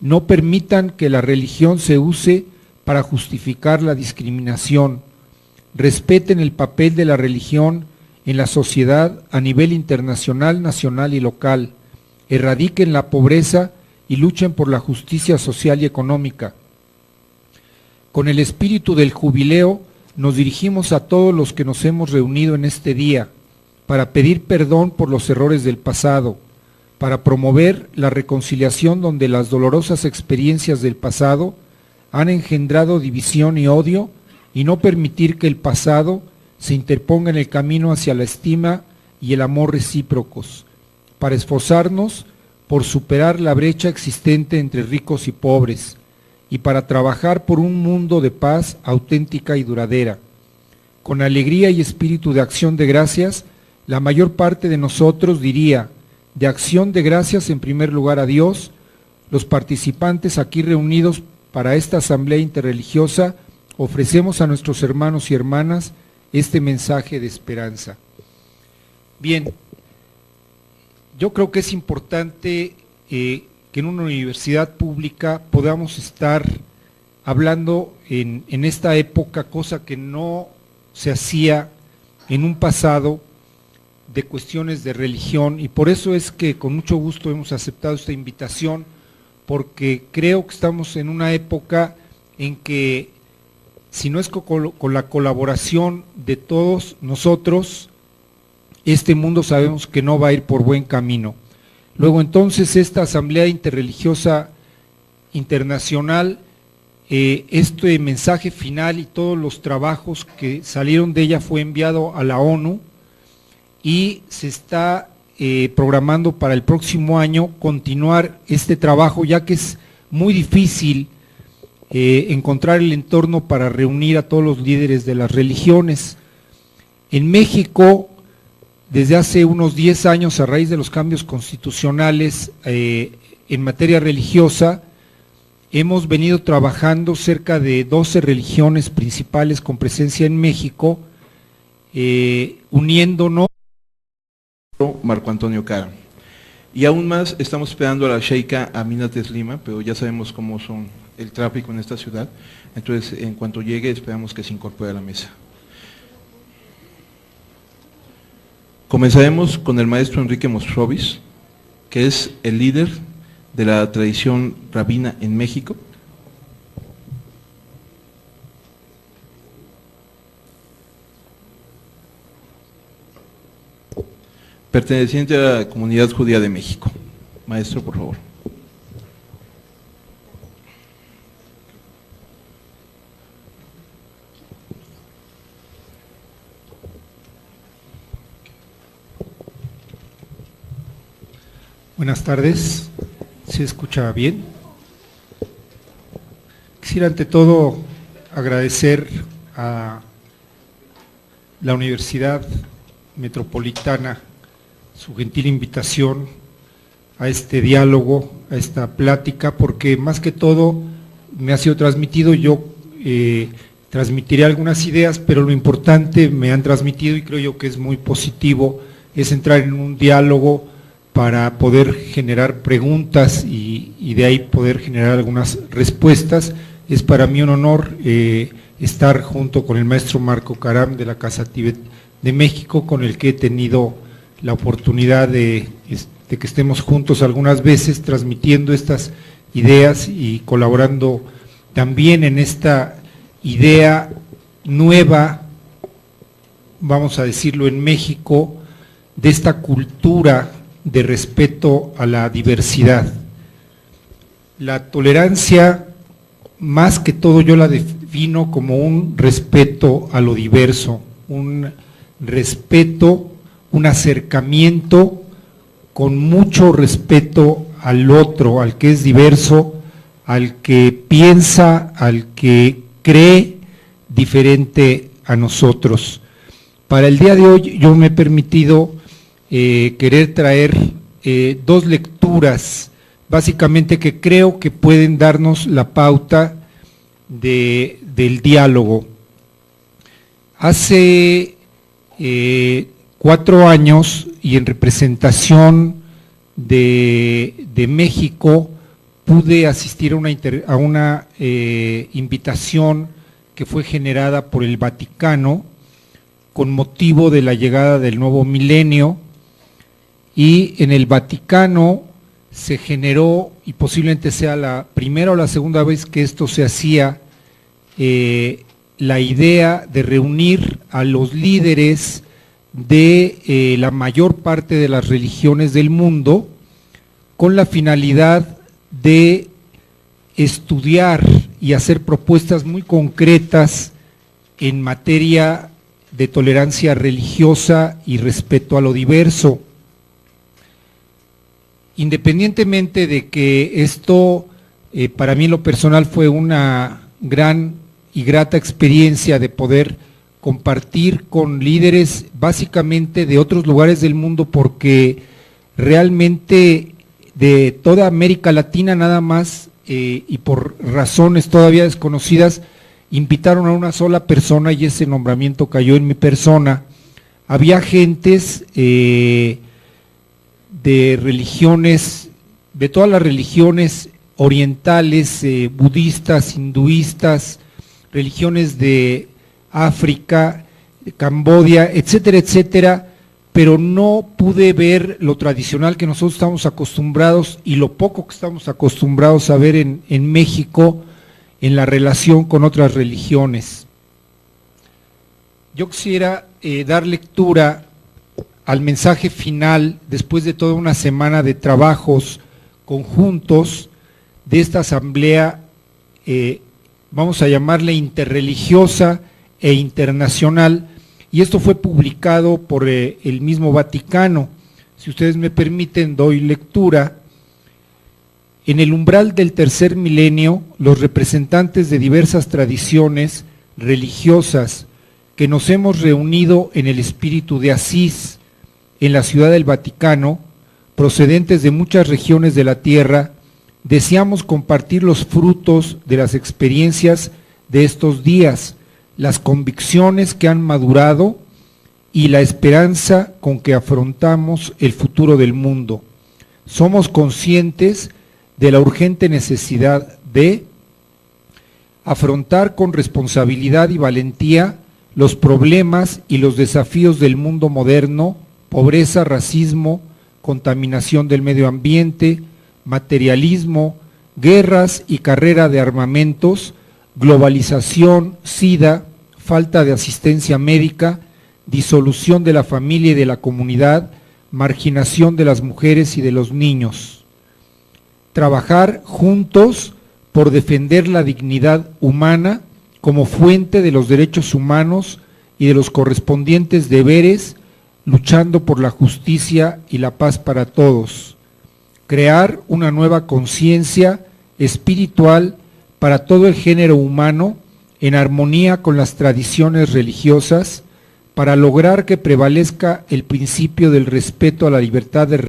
no permitan que la religión se use para justificar la discriminación, respeten el papel de la religión en la sociedad a nivel internacional, nacional y local, erradiquen la pobreza y luchen por la justicia social y económica. Con el espíritu del jubileo nos dirigimos a todos los que nos hemos reunido en este día para pedir perdón por los errores del pasado, para promover la reconciliación donde las dolorosas experiencias del pasado han engendrado división y odio, y no permitir que el pasado se interponga en el camino hacia la estima y el amor recíprocos, para esforzarnos por superar la brecha existente entre ricos y pobres, y para trabajar por un mundo de paz auténtica y duradera. Con alegría y espíritu de acción de gracias, la mayor parte de nosotros diría, de acción de gracias en primer lugar a Dios, los participantes aquí reunidos para esta asamblea interreligiosa, ofrecemos a nuestros hermanos y hermanas este mensaje de esperanza. Bien, yo creo que es importante que en una universidad pública podamos estar hablando en esta época, cosa que no se hacía en un pasado, de cuestiones de religión, y por eso es que con mucho gusto hemos aceptado esta invitación, porque creo que estamos en una época en que si no es con la colaboración de todos nosotros, este mundo sabemos que no va a ir por buen camino. Luego entonces esta Asamblea Interreligiosa Internacional, este mensaje final y todos los trabajos que salieron de ella fue enviado a la ONU y se está programando para el próximo año continuar este trabajo, ya que es muy difícil encontrar el entorno para reunir a todos los líderes de las religiones. En México, desde hace unos 10 años, a raíz de los cambios constitucionales en materia religiosa, hemos venido trabajando cerca de 12 religiones principales con presencia en México, uniéndonos. Marco Antonio Cara. Y aún más estamos esperando a la Sheikha Amina Teslima, pero ya sabemos cómo son el tráfico en esta ciudad, entonces en cuanto llegue esperamos que se incorpore a la mesa. Comenzaremos con el maestro Enrique Moscovis, que es el líder de la tradición rabina en México. Perteneciente a la Comunidad Judía de México. Maestro, por favor. Buenas tardes, ¿se escucha bien? Quisiera ante todo agradecer a la Universidad Metropolitana su gentil invitación a este diálogo, a esta plática, porque más que todo me ha sido transmitido, yo transmitiré algunas ideas, pero lo importante me han transmitido y creo yo que es muy positivo, es entrar en un diálogo para poder generar preguntas y de ahí poder generar algunas respuestas. Es para mí un honor estar junto con el maestro Marco Karam de la Casa Tíbet de México, con el que he tenido la oportunidad de que estemos juntos algunas veces transmitiendo estas ideas y colaborando también en esta idea nueva, vamos a decirlo en México, de esta cultura de respeto a la diversidad. La tolerancia, más que todo, yo la defino como un respeto a lo diverso, un respeto, un acercamiento con mucho respeto al otro, al que es diverso, al que piensa, al que cree diferente a nosotros. Para el día de hoy yo me he permitido querer traer dos lecturas, básicamente que creo que pueden darnos la pauta del diálogo. Hace 4 años, y en representación de México, pude asistir a una invitación que fue generada por el Vaticano con motivo de la llegada del nuevo milenio, y en el Vaticano se generó, y posiblemente sea la primera o la segunda vez que esto se hacía, la idea de reunir a los líderes de la mayor parte de las religiones del mundo con la finalidad de estudiar y hacer propuestas muy concretas en materia de tolerancia religiosa y respeto a lo diverso. Independientemente de que esto para mí en lo personal fue una gran y grata experiencia de poder compartir con líderes básicamente de otros lugares del mundo, porque realmente de toda América Latina nada más y por razones todavía desconocidas invitaron a una sola persona y ese nombramiento cayó en mi persona. Había gentes de religiones, de todas las religiones orientales, budistas, hinduistas, religiones de África, Camboya, etcétera, etcétera, pero no pude ver lo tradicional que nosotros estamos acostumbrados y lo poco que estamos acostumbrados a ver en México en la relación con otras religiones. Yo quisiera dar lectura al mensaje final, después de toda una semana de trabajos conjuntos de esta asamblea, vamos a llamarle interreligiosa e internacional, y esto fue publicado por el mismo Vaticano. Si ustedes me permiten, doy lectura. En el umbral del tercer milenio, los representantes de diversas tradiciones religiosas que nos hemos reunido en el espíritu de Asís, en la ciudad del Vaticano, procedentes de muchas regiones de la tierra, deseamos compartir los frutos de las experiencias de estos días, las convicciones que han madurado y la esperanza con que afrontamos el futuro del mundo. Somos conscientes de la urgente necesidad de afrontar con responsabilidad y valentía los problemas y los desafíos del mundo moderno: pobreza, racismo, contaminación del medio ambiente, materialismo, guerras y carrera de armamentos, globalización, SIDA, falta de asistencia médica, disolución de la familia y de la comunidad, marginación de las mujeres y de los niños. Trabajar juntos por defender la dignidad humana como fuente de los derechos humanos y de los correspondientes deberes, luchando por la justicia y la paz para todos. Crear una nueva conciencia espiritual para todo el género humano en armonía con las tradiciones religiosas, para lograr que prevalezca el principio del respeto a la libertad de